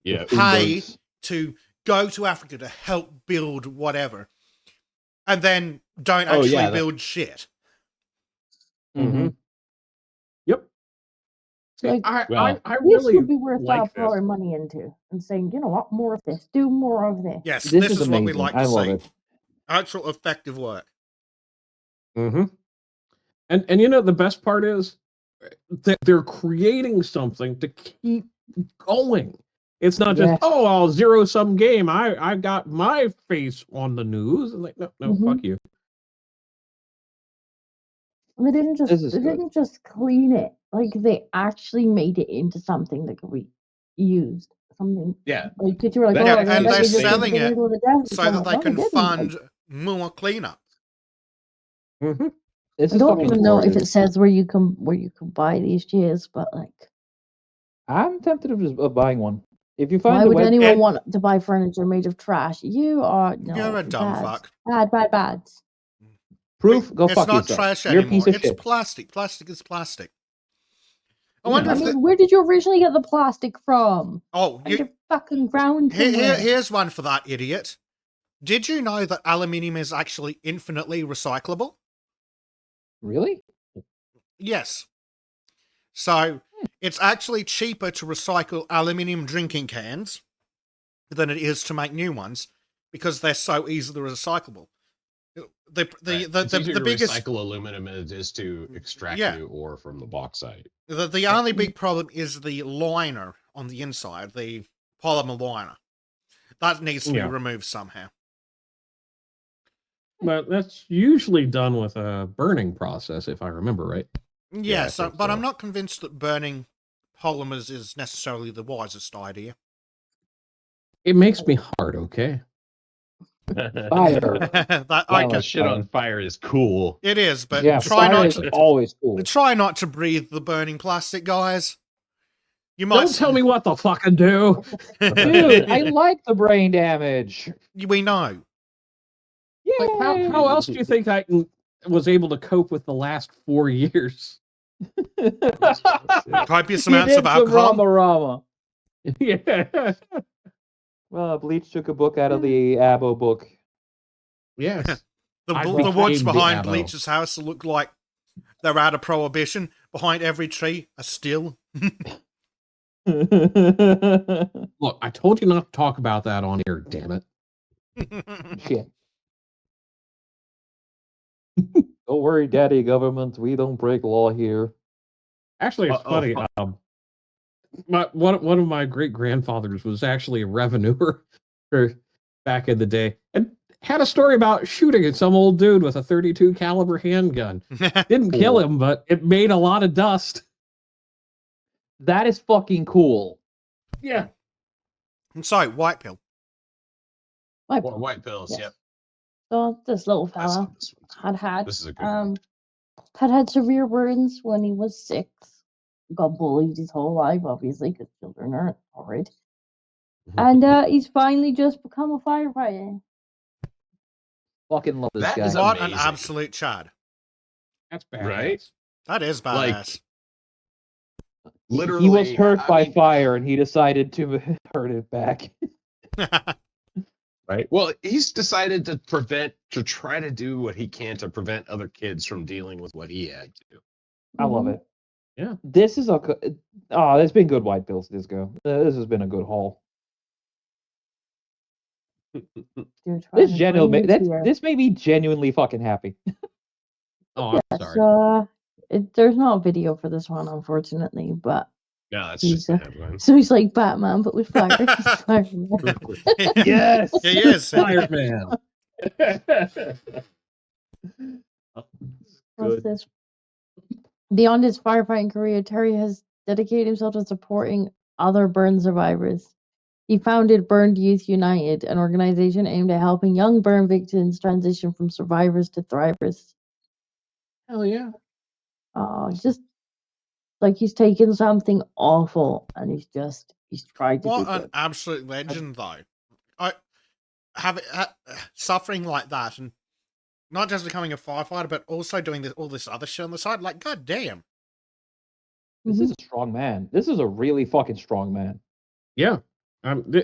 Yeah. pay to go to Africa to help build whatever, and then don't Oh, actually yeah, that- build shit. Mm-hmm. yep. See, Like, I This really would be worth like this. pouring money into and saying, you know what, more of this. Do more of this. Yes, This this is is what we amazing. like I to love see. it. Actual effective work. Mm-hmm. And you know the best part is that they're creating something to keep going. It's not just Yes. I'll zero sum game. I got my face on the news. Like no, Mhm. fuck you. And they didn't This is good. just clean it. Like they actually made it into something that could be used. Something Yeah. like that you were like, Yeah, oh, and I bet they're you just selling in the it middle of the desert. So that No, they they can didn't. fund more cleanup. Mm-hmm. This I is don't fucking even know if it glorious. says where you can buy these chairs, but like, I'm tempted of just buying one. If you find why the would web, anyone and- want to buy furniture made of trash? You are You're a dumb bad. fuck. Bad. proof, go It's fuck not yourself. trash You're a anymore. piece of It's shit. plastic. Plastic is plastic. I Yeah. wonder I if mean, where did you originally get the plastic from? Oh, Under fucking ground somewhere. here's one for that idiot. Did you know that aluminium is actually infinitely recyclable? Really? Yes. So, it's actually cheaper to recycle aluminium drinking cans than it is to make new ones because they're so easily recyclable. Right. It's easier The to biggest recycle aluminum than it is to extract Yeah. new ore from the bauxite. the only big problem is the liner on the inside, the polymer liner. That needs to be Yeah. removed somehow. But that's usually done with a burning process, if I remember right. Yeah, I think but so. I'm not convinced that burning polymers is necessarily the wisest idea. It makes me hard, okay? Fire. That I Well, can, Shit on fire is cool. it is, but Yeah, try fire not is to always cool. try not to breathe the burning plastic, guys. You might Don't tell me what to fucking do. Dude, I like the brain damage. We know. Like, how else do you think I was able to cope with the last 4 years? Copious You amounts did of some alcohol. Rama. Yeah. Well, Bleach took a book out of the Abo book. Yes. The I woods became the behind ammo. Bleach's house look like they're out of prohibition. Behind every tree, a still. Look, I told you not to talk about that on air, damn it. Shit. Don't worry, Daddy Government. We don't break law here. Actually, it's Uh-oh. funny. One of my great grandfathers was actually a revenuer for back in the day, and had a story about shooting at some old dude with a .32 caliber handgun. Didn't kill him, but it made a lot of dust. That is fucking cool. Yeah. So, white pill. Like, Or white pills, Yes. yep. so this little I saw fella this one too. had This is a good one. had severe burns when he was 6. Got bullied his whole life, obviously, because children are horrid. And he's finally just become a firefighter. Fucking love this That guy. is What an amazing. absolute chad. That's bad. Right? That is Like, badass. Literally, He was hurt I by mean, fire, and he decided to hurt it back. Right. Well, he's decided to try to do what he can to prevent other kids from dealing with what he had to. I love Mhm. it. Yeah. This is there's been good white pills, Disco. This has been a good haul. You're trying This to bring me here. this made me genuinely fucking happy. Oh, I'm Yeah, sorry. so there's no video for this one, unfortunately, but No, that's he's just the headline. so he's like Batman, but with fire. He's Fireman. Yes. He is. Fireman. What's Good. this? Beyond his firefighting career, Terry has dedicated himself to supporting other burn survivors. He founded Burned Youth United, an organization aimed at helping young burn victims transition from survivors to thrivers. Hell yeah. Just like he's taken something awful and he's tried to What do an good. absolute legend, though. I suffering like that, and not just becoming a firefighter, but also doing all this other shit on the side. Like, god damn. This is a strong man. This is a really fucking strong man. Yeah.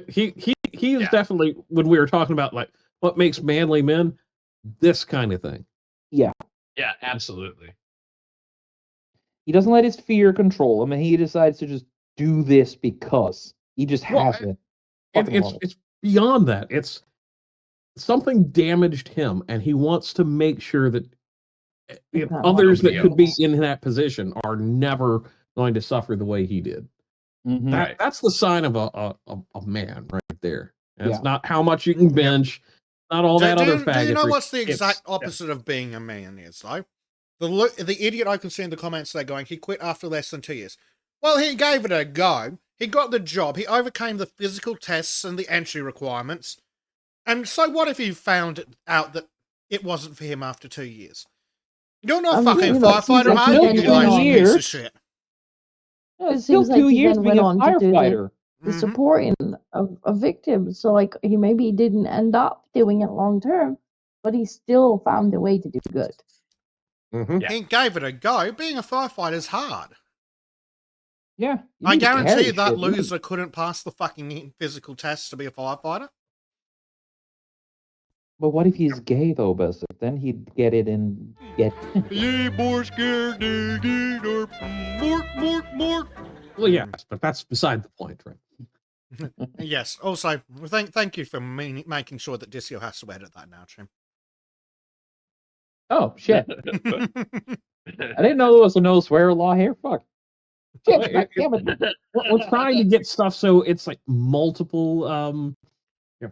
He is Yeah. definitely, when we were talking about like what makes manly men, this kind of thing. Yeah, absolutely. He doesn't let his fear control him, and he decides to just do this because he just Well, has it. Fucking love it. It's beyond that. It's something damaged him, and he wants to make sure that others that could be in that position are never going to suffer the way he did. Mhm. That's the sign of a man right there. And Yeah. it's not how much you can bench, not all that other faggotry. Do you know what's the It's- exact opposite of being a man is, though? The idiot I can see in the comments there going, he quit after less than 2 years. Well, he gave it a go. He got the job. He overcame the physical tests and the entry requirements. And so what if he found out that it wasn't for him after 2 years? You're not I mean, fucking you know, it seems firefighter, like are he you, then you went lazy on- piece years. of shit? Yeah, It it's still seems like 2 he years then being went a on to do firefighter. the Mhm. supporting of victims. So like he maybe didn't end up doing it long term, but he still found a way to do good. Mhm. He gave it a go. Being a firefighter is hard. Yeah. you I need to guarantee carry you that shit, really. loser couldn't pass the fucking physical test to be a firefighter. But what if he's gay though, Bessie? Then he'd get it and get. Yeah, more scared, dude, or more. Well, yes, but that's beside the point, right? Yes. Also, thank you for making sure that Disco has to edit that now, Trim. Oh shit! I didn't know there was a no swear law here. Fuck. Shit, Well, damn it. We're trying to get stuff so it's like multiple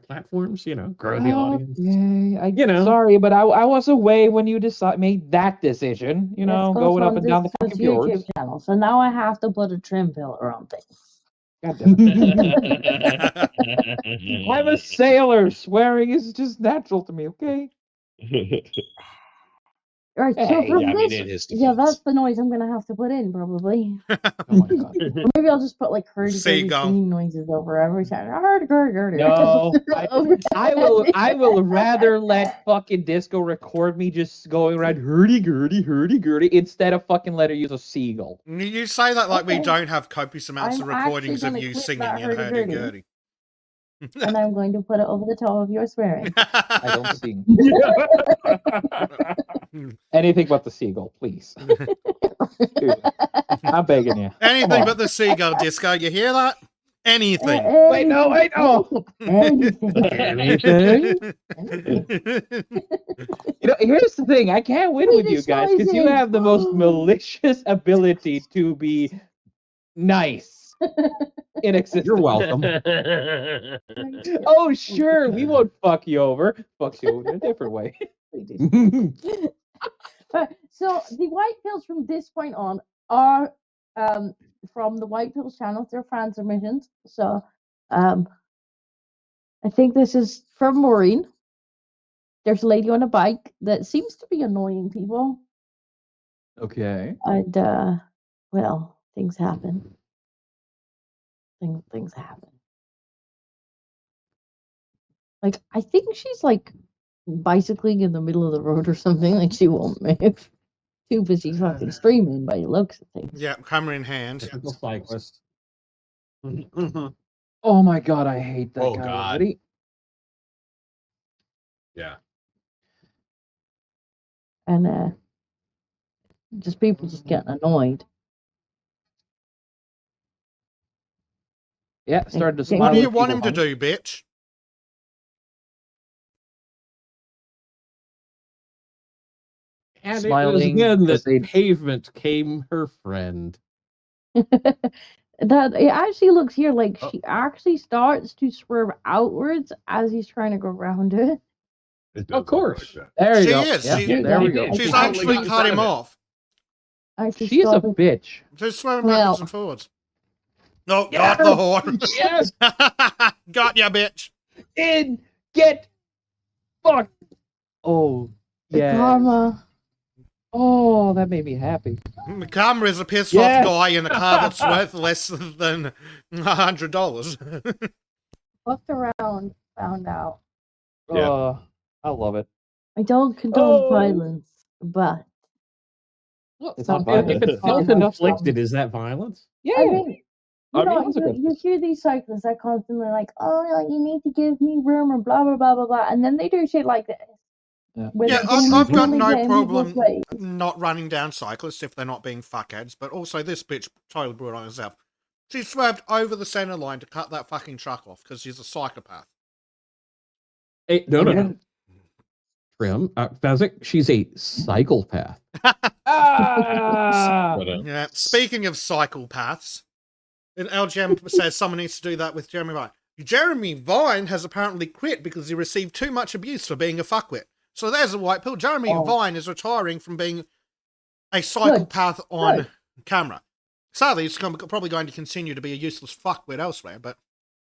platforms, grow the audience. Okay. Sorry, but I was away when you made that decision. Yes, goes Going up on and down the this fucking fjords. YouTube channel. So now I have to put a trim filter on things. God damn it. I'm a sailor. Swearing is just natural to me. Okay. Right, so Hey, from yeah, I mean, this, it is yeah, defense. that's the noise I'm gonna have to put in probably. Oh my god. Or maybe I'll just put like hurdy-gurdy Seagull. singing noises over every time. Hurdy-gurdy. No, Over I will. every I will time. rather let fucking Disco record me just going around hurdy-gurdy instead of fucking let her use a seagull. You say that like we Okay. don't have copious amounts I'm of recordings of actually you gonna clip singing that and hurdy-gurdy. hurdy-gurdy. And I'm going to put it over the top of your swearing. I don't sing anything but the seagull, please. Dude, I'm begging you. Come Anything on. but the seagull, Disco. You hear that? Anything. Wait, no. Anything. Anything? Here's the thing. I can't win with you guys because you Swedish have the most noises. malicious ability to be nice in existence. You're welcome. Oh, sure. We won't fuck you over. Fuck you over in a different way. So the white pills from this point on are from the White Pills channel. They're fan submissions. So I think this is from Maureen. There's a lady on a bike that seems to be annoying people. Okay. And well, things happen. Things happen. Like I think she's like bicycling in the middle of the road or something. Like she won't move. Too busy fucking streaming by the looks of things. Yeah, camera in hand. Typical cyclist. Oh my god, I hate that Oh, guy God. already. Yeah. And just people just getting annoyed. Yeah, started to Okay, smile. What do at you want people him to humming. do, bitch? And it was Smiling then because that they pavement came her friend. That it actually looks here like Oh. she actually starts to swerve outwards as he's trying to go around it. It does Of course. Look like There you She go. is. Yeah, She- there we she go. did. She's She totally actually got in cut front him of it. off. Actually She is a stopping. bitch. She's swerving Well- backwards and forwards. Oh, Yes! got the horn. Yes! Got ya, bitch. In! Get fucked! Oh, The yeah. karma. Oh, that made me happy. The camera is a pissed Yes. off guy in a car that's worth less than $100. Looked around, found out. Yeah. I love it. I don't condone Oh. violence, but Well, It's not sometimes violent. if it's karma self-inflicted, comes. is that violence? Yeah. I mean, I you mean, know, consequences. you hear these cyclists that constantly like, oh, like, you need to give me room or blah blah blah blah blah, and then they do shit like this. Yeah. Where Yeah, they I've got deliberately no get in people's problem way. not running down cyclists if they're not being fuckheads, but also this bitch totally brought it on herself. She swerved over the center line to cut that fucking truck off because she's a psychopath. Hey, no. Trim, Fezzik, she's a psychopath. Ah! Yeah. Speaking of psychopaths, LGM says someone needs to do that with Jeremy Vine. Jeremy Vine has apparently quit because he received too much abuse for being a fuckwit. So there's a white pill. Jeremy Vine is retiring from being a psychopath on camera. Sadly, he's probably going to continue to be a useless fuckwit elsewhere, but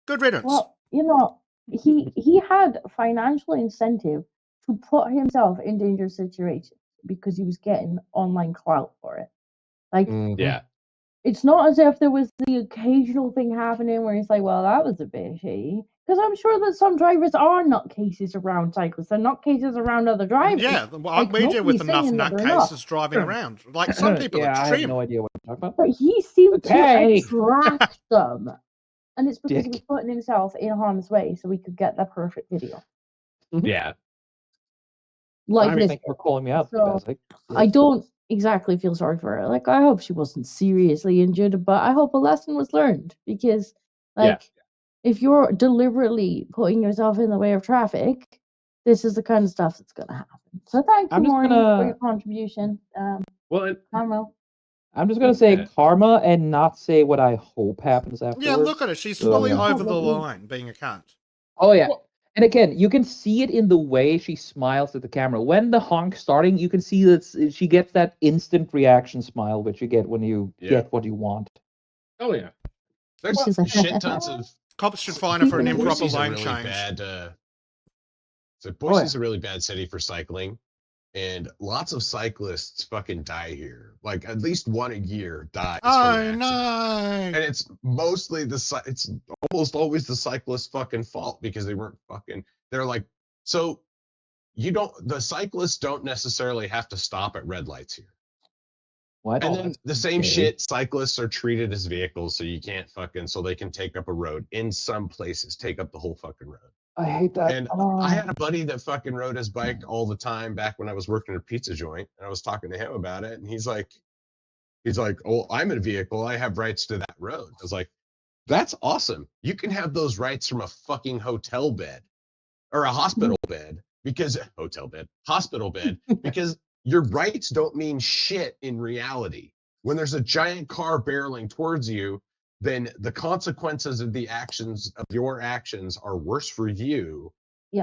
good riddance. Well, you know, he had financial incentive to put himself in dangerous situations because he was getting online clout for it. Like, Yeah. it's not as if there was the occasional thing happening where he's like, well, that was a bit shitty. Because I'm sure that some drivers are nutcases around cyclists. They're nutcases around other drivers. Yeah, Like, we deal with nobody's enough saying that they're not. nutcases driving around. Like, some people yeah, are I have trim. no idea what you're talking about. But he seemed Okay. to attract them. And it's because he was Dick. putting himself in harm's way so we could get the perfect video. Yeah. Like I this. think we're calling me out. So, Fezzik. I don't exactly feel sorry for her. Like, I hope she wasn't seriously injured, but I hope a lesson was learned because, like, if you're deliberately putting yourself in the way of traffic, this is the kind of stuff that's going to happen. So, thank you, I'm just Maureen, gonna- for your contribution. Well, Carmel. I'm just gonna say Yeah. karma and not say what I hope happens afterwards. Yeah, look at her. She's So, fully yeah. over the line, being a cunt. Oh yeah. Well- And again, you can see it in the way she smiles at the camera. When the honk's starting, you can see that she gets that instant reaction smile, which you get when you get what you want. Oh yeah. There's She's like- shit tons of. Cops should fine her for an Boise's improper Boise's a lane really change. bad. So Boise's a really bad city for cycling, and lots of cyclists fucking die here. Like at least one a year dies. from Oh an accident. no! And it's mostly it's almost always the cyclist's fucking fault because they weren't fucking. They're like, so the cyclists don't necessarily have to stop at red lights here. What? And then the same okay. shit, cyclists are treated as vehicles, so you can't so they can take up a road. In some places, take up the whole fucking road. I hate that. And I had a buddy that fucking rode his bike all the time back when I was working at a pizza joint, and I was talking to him about it, and he's like, oh, I'm in a vehicle, I have rights to that road. I was like, that's awesome. You can have those rights from a fucking hotel bed or a hospital bed because your rights don't mean shit in reality. When there's a giant car barreling towards you, then the consequences of your actions are worse for you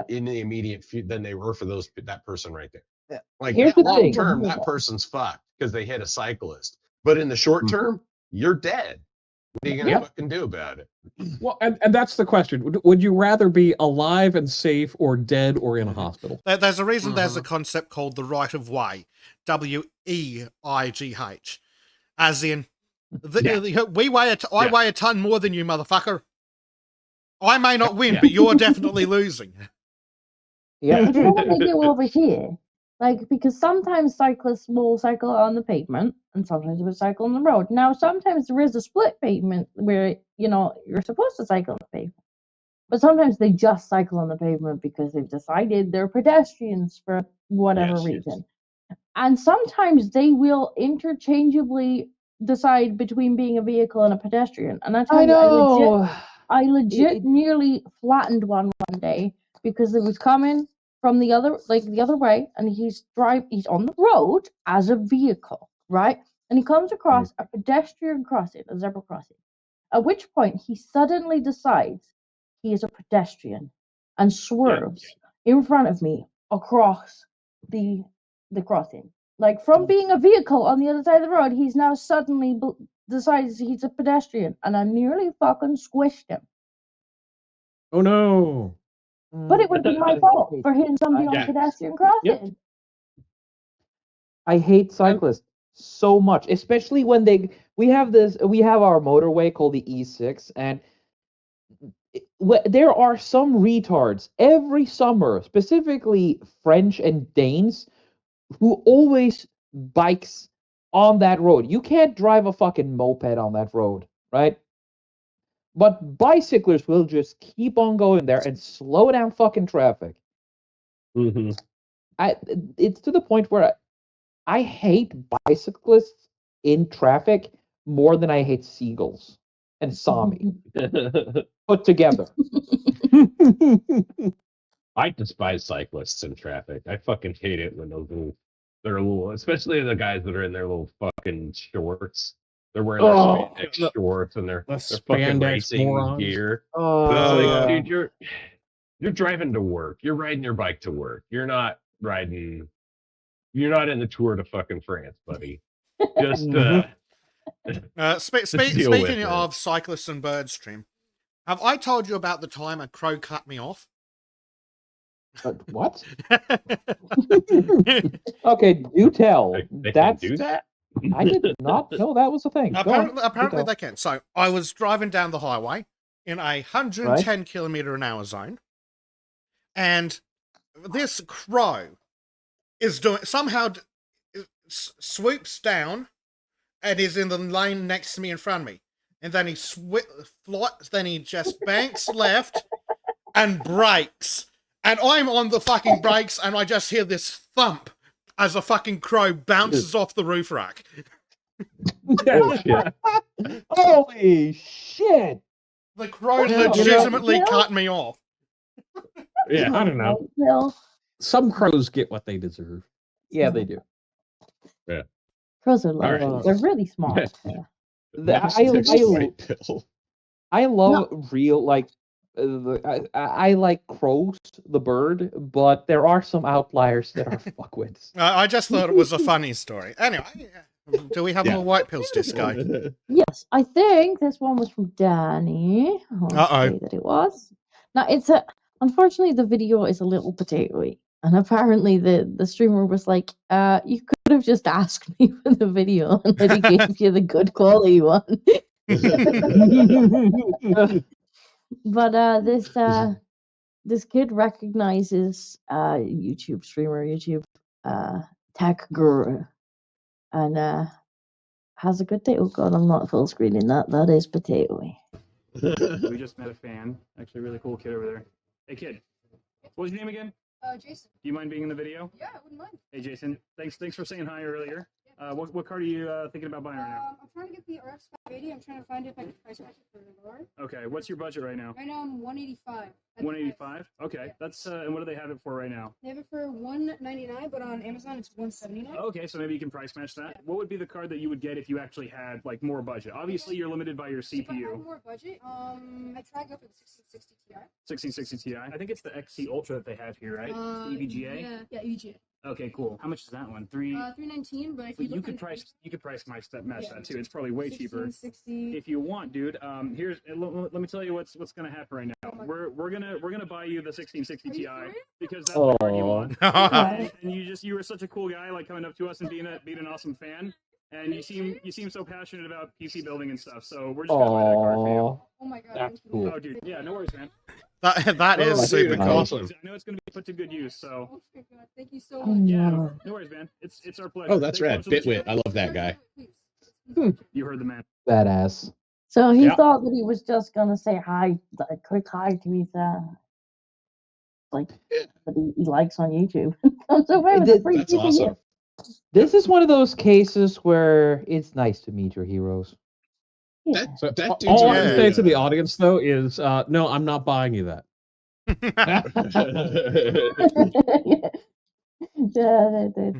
in the immediate future than they were for that person right there. Yeah. Like Here's the long thing. term, that person's fucked because they hit a cyclist. But in the short term, you're dead. What are you gonna fucking do about it? Well, and that's the question. Would you rather be alive and safe or dead or in a hospital? There's a reason there's a concept called the right of way. WEIGH. As in, I weigh a ton more than you, motherfucker. I may not win, but you're definitely losing. Yeah. But you know what they do over here? Like, because sometimes cyclists will cycle on the pavement and sometimes they will cycle on the road. Now, sometimes there is a split pavement where, you're supposed to cycle on the pavement. But sometimes they just cycle on the pavement because they've decided they're pedestrians for whatever Yes, yes. reason. And sometimes they will interchangeably decide between being a vehicle and a pedestrian. And I tell I you, know. I legit It- nearly flattened one day because it was coming from the other way, and he's on the road as a vehicle, right? And he comes across a pedestrian crossing, a zebra crossing. At which point he suddenly decides he is a pedestrian and swerves in front of me across the crossing. Like from being a vehicle on the other side of the road, he's now suddenly decides he's a pedestrian, and I nearly fucking squished him. Oh no. But it would be my fault for hitting somebody on a Yeah. pedestrian crossing. I hate cyclists so much, especially when we have our motorway called the E6, and there are some retards every summer, specifically French and Danes, who always bikes on that road. You can't drive a fucking moped on that road, right? But bicyclists will just keep on going there and slow down fucking traffic. Mm-hmm. It's to the point where I hate bicyclists in traffic more than I hate seagulls and Sami put together. I despise cyclists in traffic. I fucking hate it when they're little, especially the guys that are in their little fucking shorts. They're wearing their spandex shorts and they're fucking spandex racing morons. gear. Oh, It's yeah. like, dude, you're driving to work. You're riding your bike to work. You're not in the Tour de fucking France, buddy. Just deal Speaking with it. of cyclists and birds, Trim, have I told you about the time a crow cut me off? What? Okay, do tell. They can do that? I did not know that was a thing. Apparently they can. So I was driving down the highway in a 110 kilometer an hour zone, and this crow is swoops down and is in the lane next to me in front of me, and then then he just banks left and brakes, and I'm on the fucking brakes, and I just hear this thump as a fucking crow bounces off the roof rack. Oh shit. Holy shit! The crow Yeah. legitimately Yeah. cut me off. Yeah, I don't know. Well, Some crows get what they deserve. Yeah, they do. crows are right. lovely. They're really smart. Yeah. Next I white pill. I love real I like crows, the bird, but there are some outliers that are fuckwits. I just thought it was a funny story. Anyway, do we have Yeah. more white pills disco? Yes, I think this one was from Danny. Uh-oh. Say that it was. Now unfortunately the video is a little potatoey, and apparently the streamer was like, you could have just asked me for the video and then he gave you the good quality one. But this kid recognizes YouTube streamer, YouTube tech guru, and has a good day. Oh god, I'm not full screening that. That is potatoey. We just met a fan. Actually, a really cool kid over there. Hey, kid. What was your name again? Jason. Do you mind being in the video? Yeah, I wouldn't mind. Hey, Jason. Thanks for saying hi earlier. What car are you thinking about buying right now? I'm trying to get the RX 580. I'm trying to find if I can price match it for lower. Okay. What's your budget right now? Right now, I'm 185. 185. Okay. That's and what do they have it for right now? They have it for 199, but on Amazon it's 179. Okay, so maybe you can price match that. What would be the card that you would get if you actually had like more budget? Obviously, you're limited by your If I have CPU. more budget, I try to go for the 1660 Ti. 1660 Ti. I think it's the XC Ultra that they have here, right? The EVGA. Yeah, EVGA. Okay, cool. How much is that one? 319, but if But you you look could on price match Yeah. that too. It's probably way cheaper. 1660. If you want, dude, let me tell you what's gonna happen right now. We're gonna buy you the 1660 Are you Ti for real? because that's the card you want. Okay. And you were such a cool guy, like coming up to us and being an awesome fan. And you seem so passionate about PC building and stuff. So we're just gonna buy that card for you. Oh my god, That's thank you. cool. Oh, dude, yeah, no worries, man. That is Oh, super dude, cool. awesome. I know it's gonna be put to good use. So Oh my god, thank you so Oh, much. yeah, no. no worries, man. It's our pleasure. Oh, that's Thanks rad. so much for the Bitwit. I love that guy. Please. You heard the man. Badass. So he Yeah. thought that he was just gonna say hi, a quick hi to his like that he likes on YouTube. Comes away with a free That's piece of awesome. gift. This is one of those cases where it's nice to meet your heroes. Yeah. So That dude's all I Yeah. can say to the audience though is, no, I'm not buying you that.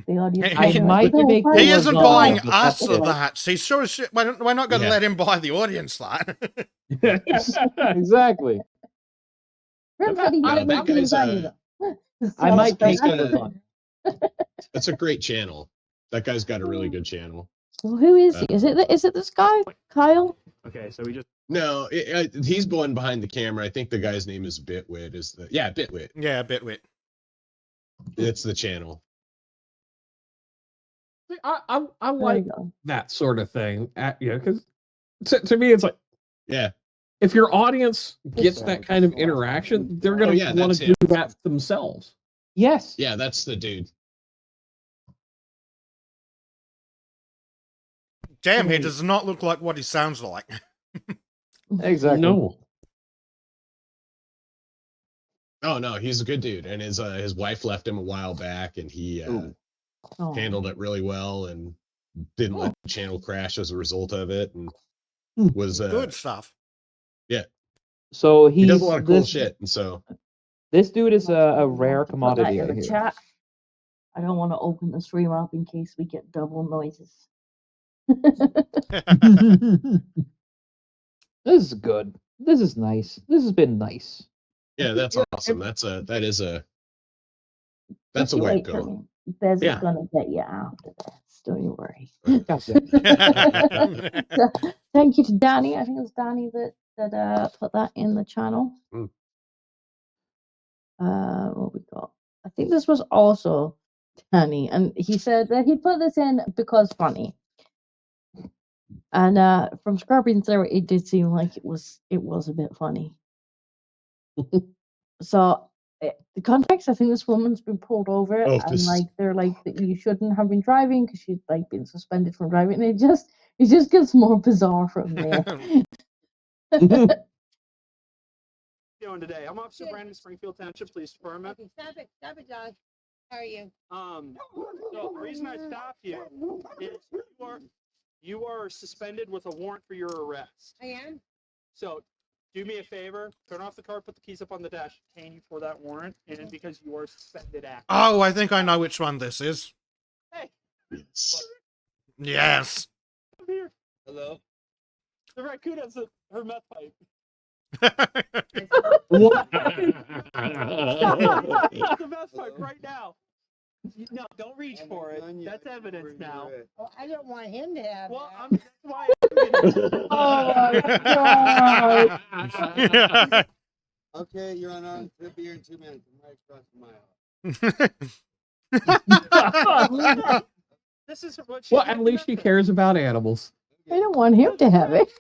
The audience. Hey, I he- might make He you isn't a buying but us that's it. that. See, sure as shit. We're not going to Yeah. let him buy the audience that. Exactly. Grim said he No, might that make you guy's design I might He's take got it a- on. That's a great channel. That guy's got a really good channel. Well, who is he? Is it this guy, Kyle? Okay, so we just No, he's the one behind the camera. I think the guy's name is Bitwit. Bitwit. Yeah, Bitwit. It's the channel. I There like you go. that sort of thing. Because to me, it's like, Yeah. if your audience gets It's, that kind of interaction, they're going to yeah, want that's to him. do that themselves. Yes. Yeah, that's the dude. Damn, he does not look like what he sounds like. Exactly. No. Oh no, he's a good dude, and his wife left him a while back, and he Oh. handled it really well, and didn't let the channel crash as a result of it, and was Good stuff. So he does he's a lot of cool this, shit, and so this dude is a rare Put that commodity. in I the hear. chat. I don't want to open the stream up in case we get double noises. This is good. This is nice. This has been nice. yeah, that's awesome. That's a Just you white wait for pill. me. Bez Yeah. is gonna get you after this. Don't you worry. Gotcha. So, thank you to Danny. I think it was Danny that put that in the channel. Mm. What we got? I think this was also Danny, and he said that he put this in because funny. And from scrubbing through it, it did seem like it was a bit funny. So the context, I think this woman's been pulled over, Oh, and like they're like that you shouldn't have been driving because she's like been suspended from driving. And it just gets more bizarre from there. doing today. I'm Officer Brandon, Springfield Township Police Department. Stop it, John. How are you? So the reason I stopped you is you are suspended with a warrant for your arrest. I am. So do me a favor, turn off the car, put the keys up on the dash, detain you for that warrant, and because you are suspended active. Oh, I think I know which one this is. Hey, Yes. come here. Hello. The raccoon has her meth pipe. What? It's a meth pipe right now. No, don't reach for it. That's evidence now. Oh, I don't want him to have Well, that. that's why I'm getting it. Okay, Your Honor. It'll be here in 2 minutes. I'm right across from my house. This is what she Well, at least she cares about animals. I don't want him to have it.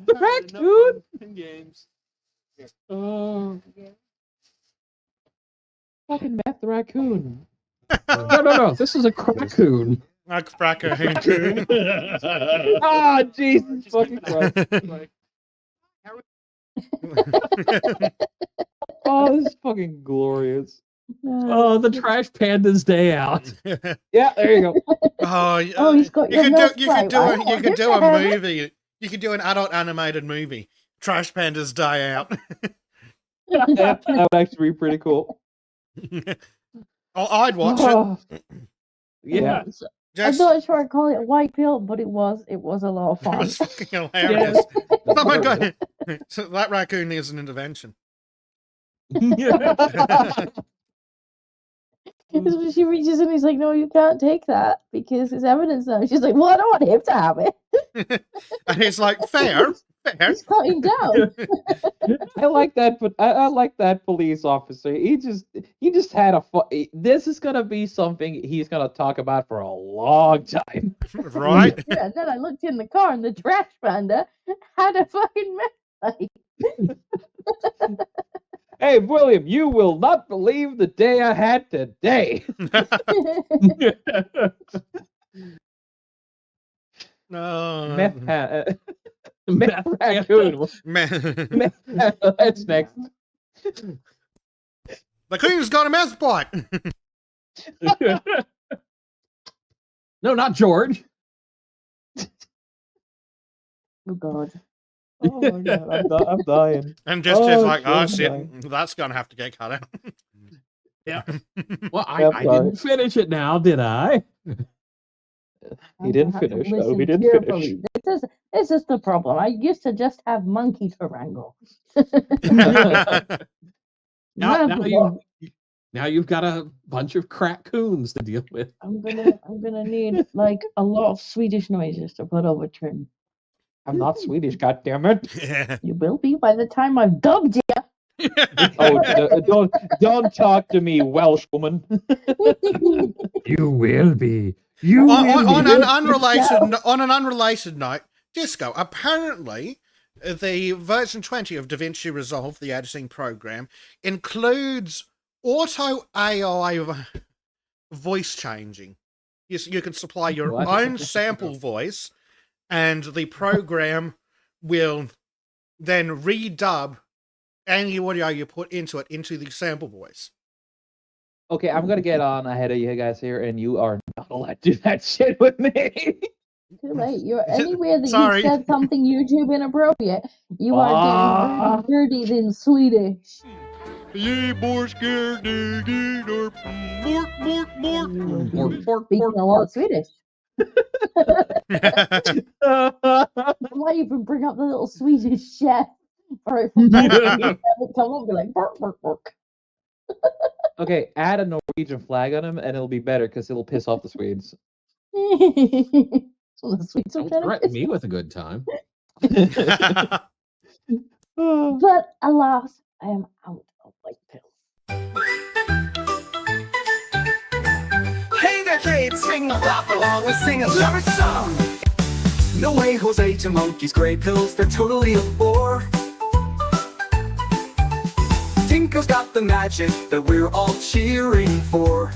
But Raccoon in games. fucking meth raccoon. No. This is a raccoon. Like Bracker. Ah, Jesus fucking Christ. Oh, this is fucking glorious. Oh, the trash panda's day out. Yeah, there you go. Oh, Oh, he's got your milk you could pipe. do I a, don't you want could him do to a have it. movie. You could do an adult animated movie. Trash Panda's Day Out. Yeah, that would actually be pretty cool. Oh, I'd watch it. Oh, Yeah. I'm Just, not sure I'd call it a white pill, but it was a lot of it fun. was fucking hilarious. Oh my god. So that raccoon is an intervention. So she reaches in, he's like, "No, you can't take that because it's evidence now." She's like, "Well, I don't want him to have it." And he's like, fair. He's cutting down. I like that, but I like that police officer. He just had a this is gonna be something he's gonna talk about for a long time. Right? Yeah, and then I looked in the car and the trash panda had a fucking Hey, William, you will not believe the day I had today. No. Meth, Meth raccoon. Man. That's next. The queen's got a meth pipe. No, not George. Oh God. Oh my god, I'm dying. And just is Oh, like, oh shit, shit, that's gonna have to get cut out. Yeah. Well, I'm I sorry. didn't finish it now, did I? He didn't have to finish. No, listen he didn't carefully. finish. This is the problem. I used to just have monkey to wrangle. Now you've got a bunch of crack-coons to deal with. I'm gonna need like a lot of Swedish noises to put over Trim. I'm not Swedish, goddammit. You will be by the time I've dubbed you. Oh, don't talk to me, Welsh woman. You will be. on an unrelated note, Disco, apparently the version 20 of DaVinci Resolve, the editing program, includes auto AI voice changing. You can supply your What? own sample voice, and the program will then redub any audio you put into it into the sample voice. Okay, I'm gonna get on ahead of you guys here, and you are not allowed to do that shit with me. Too late. You're anywhere that Sorry. you said something YouTube inappropriate. You are getting dirty in Swedish. Ye more scared digging or mort. Speaking a lot of Swedish. I might even bring up the little Swedish chef. Or come up and be like, bark, bark, bark. Okay, add a Norwegian flag on him, and it'll be better because it'll piss off the Swedes. So the Swedes are Don't trying to threaten piss me with a good time. But alas, I am out of white pills. Hey there, kids, sing a laugh along and sing a lover song. No way, Jose, to monkeys, gray pills, they're totally a bore. Tinko's got the magic that we're all cheering for.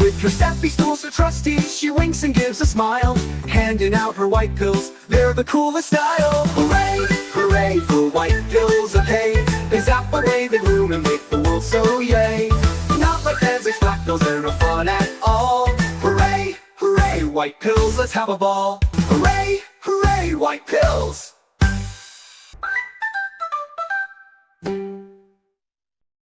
With her steppy stools so trusty, she winks and gives a smile, handing out her white pills, they're the coolest style. Hooray, hooray for white pills of hay. They zap away the gloom and make the world so yay. Not like Panzer's black pills, they're no fun at all. Hooray, hooray, white pills, let's have a ball. Hooray, hooray, white pills.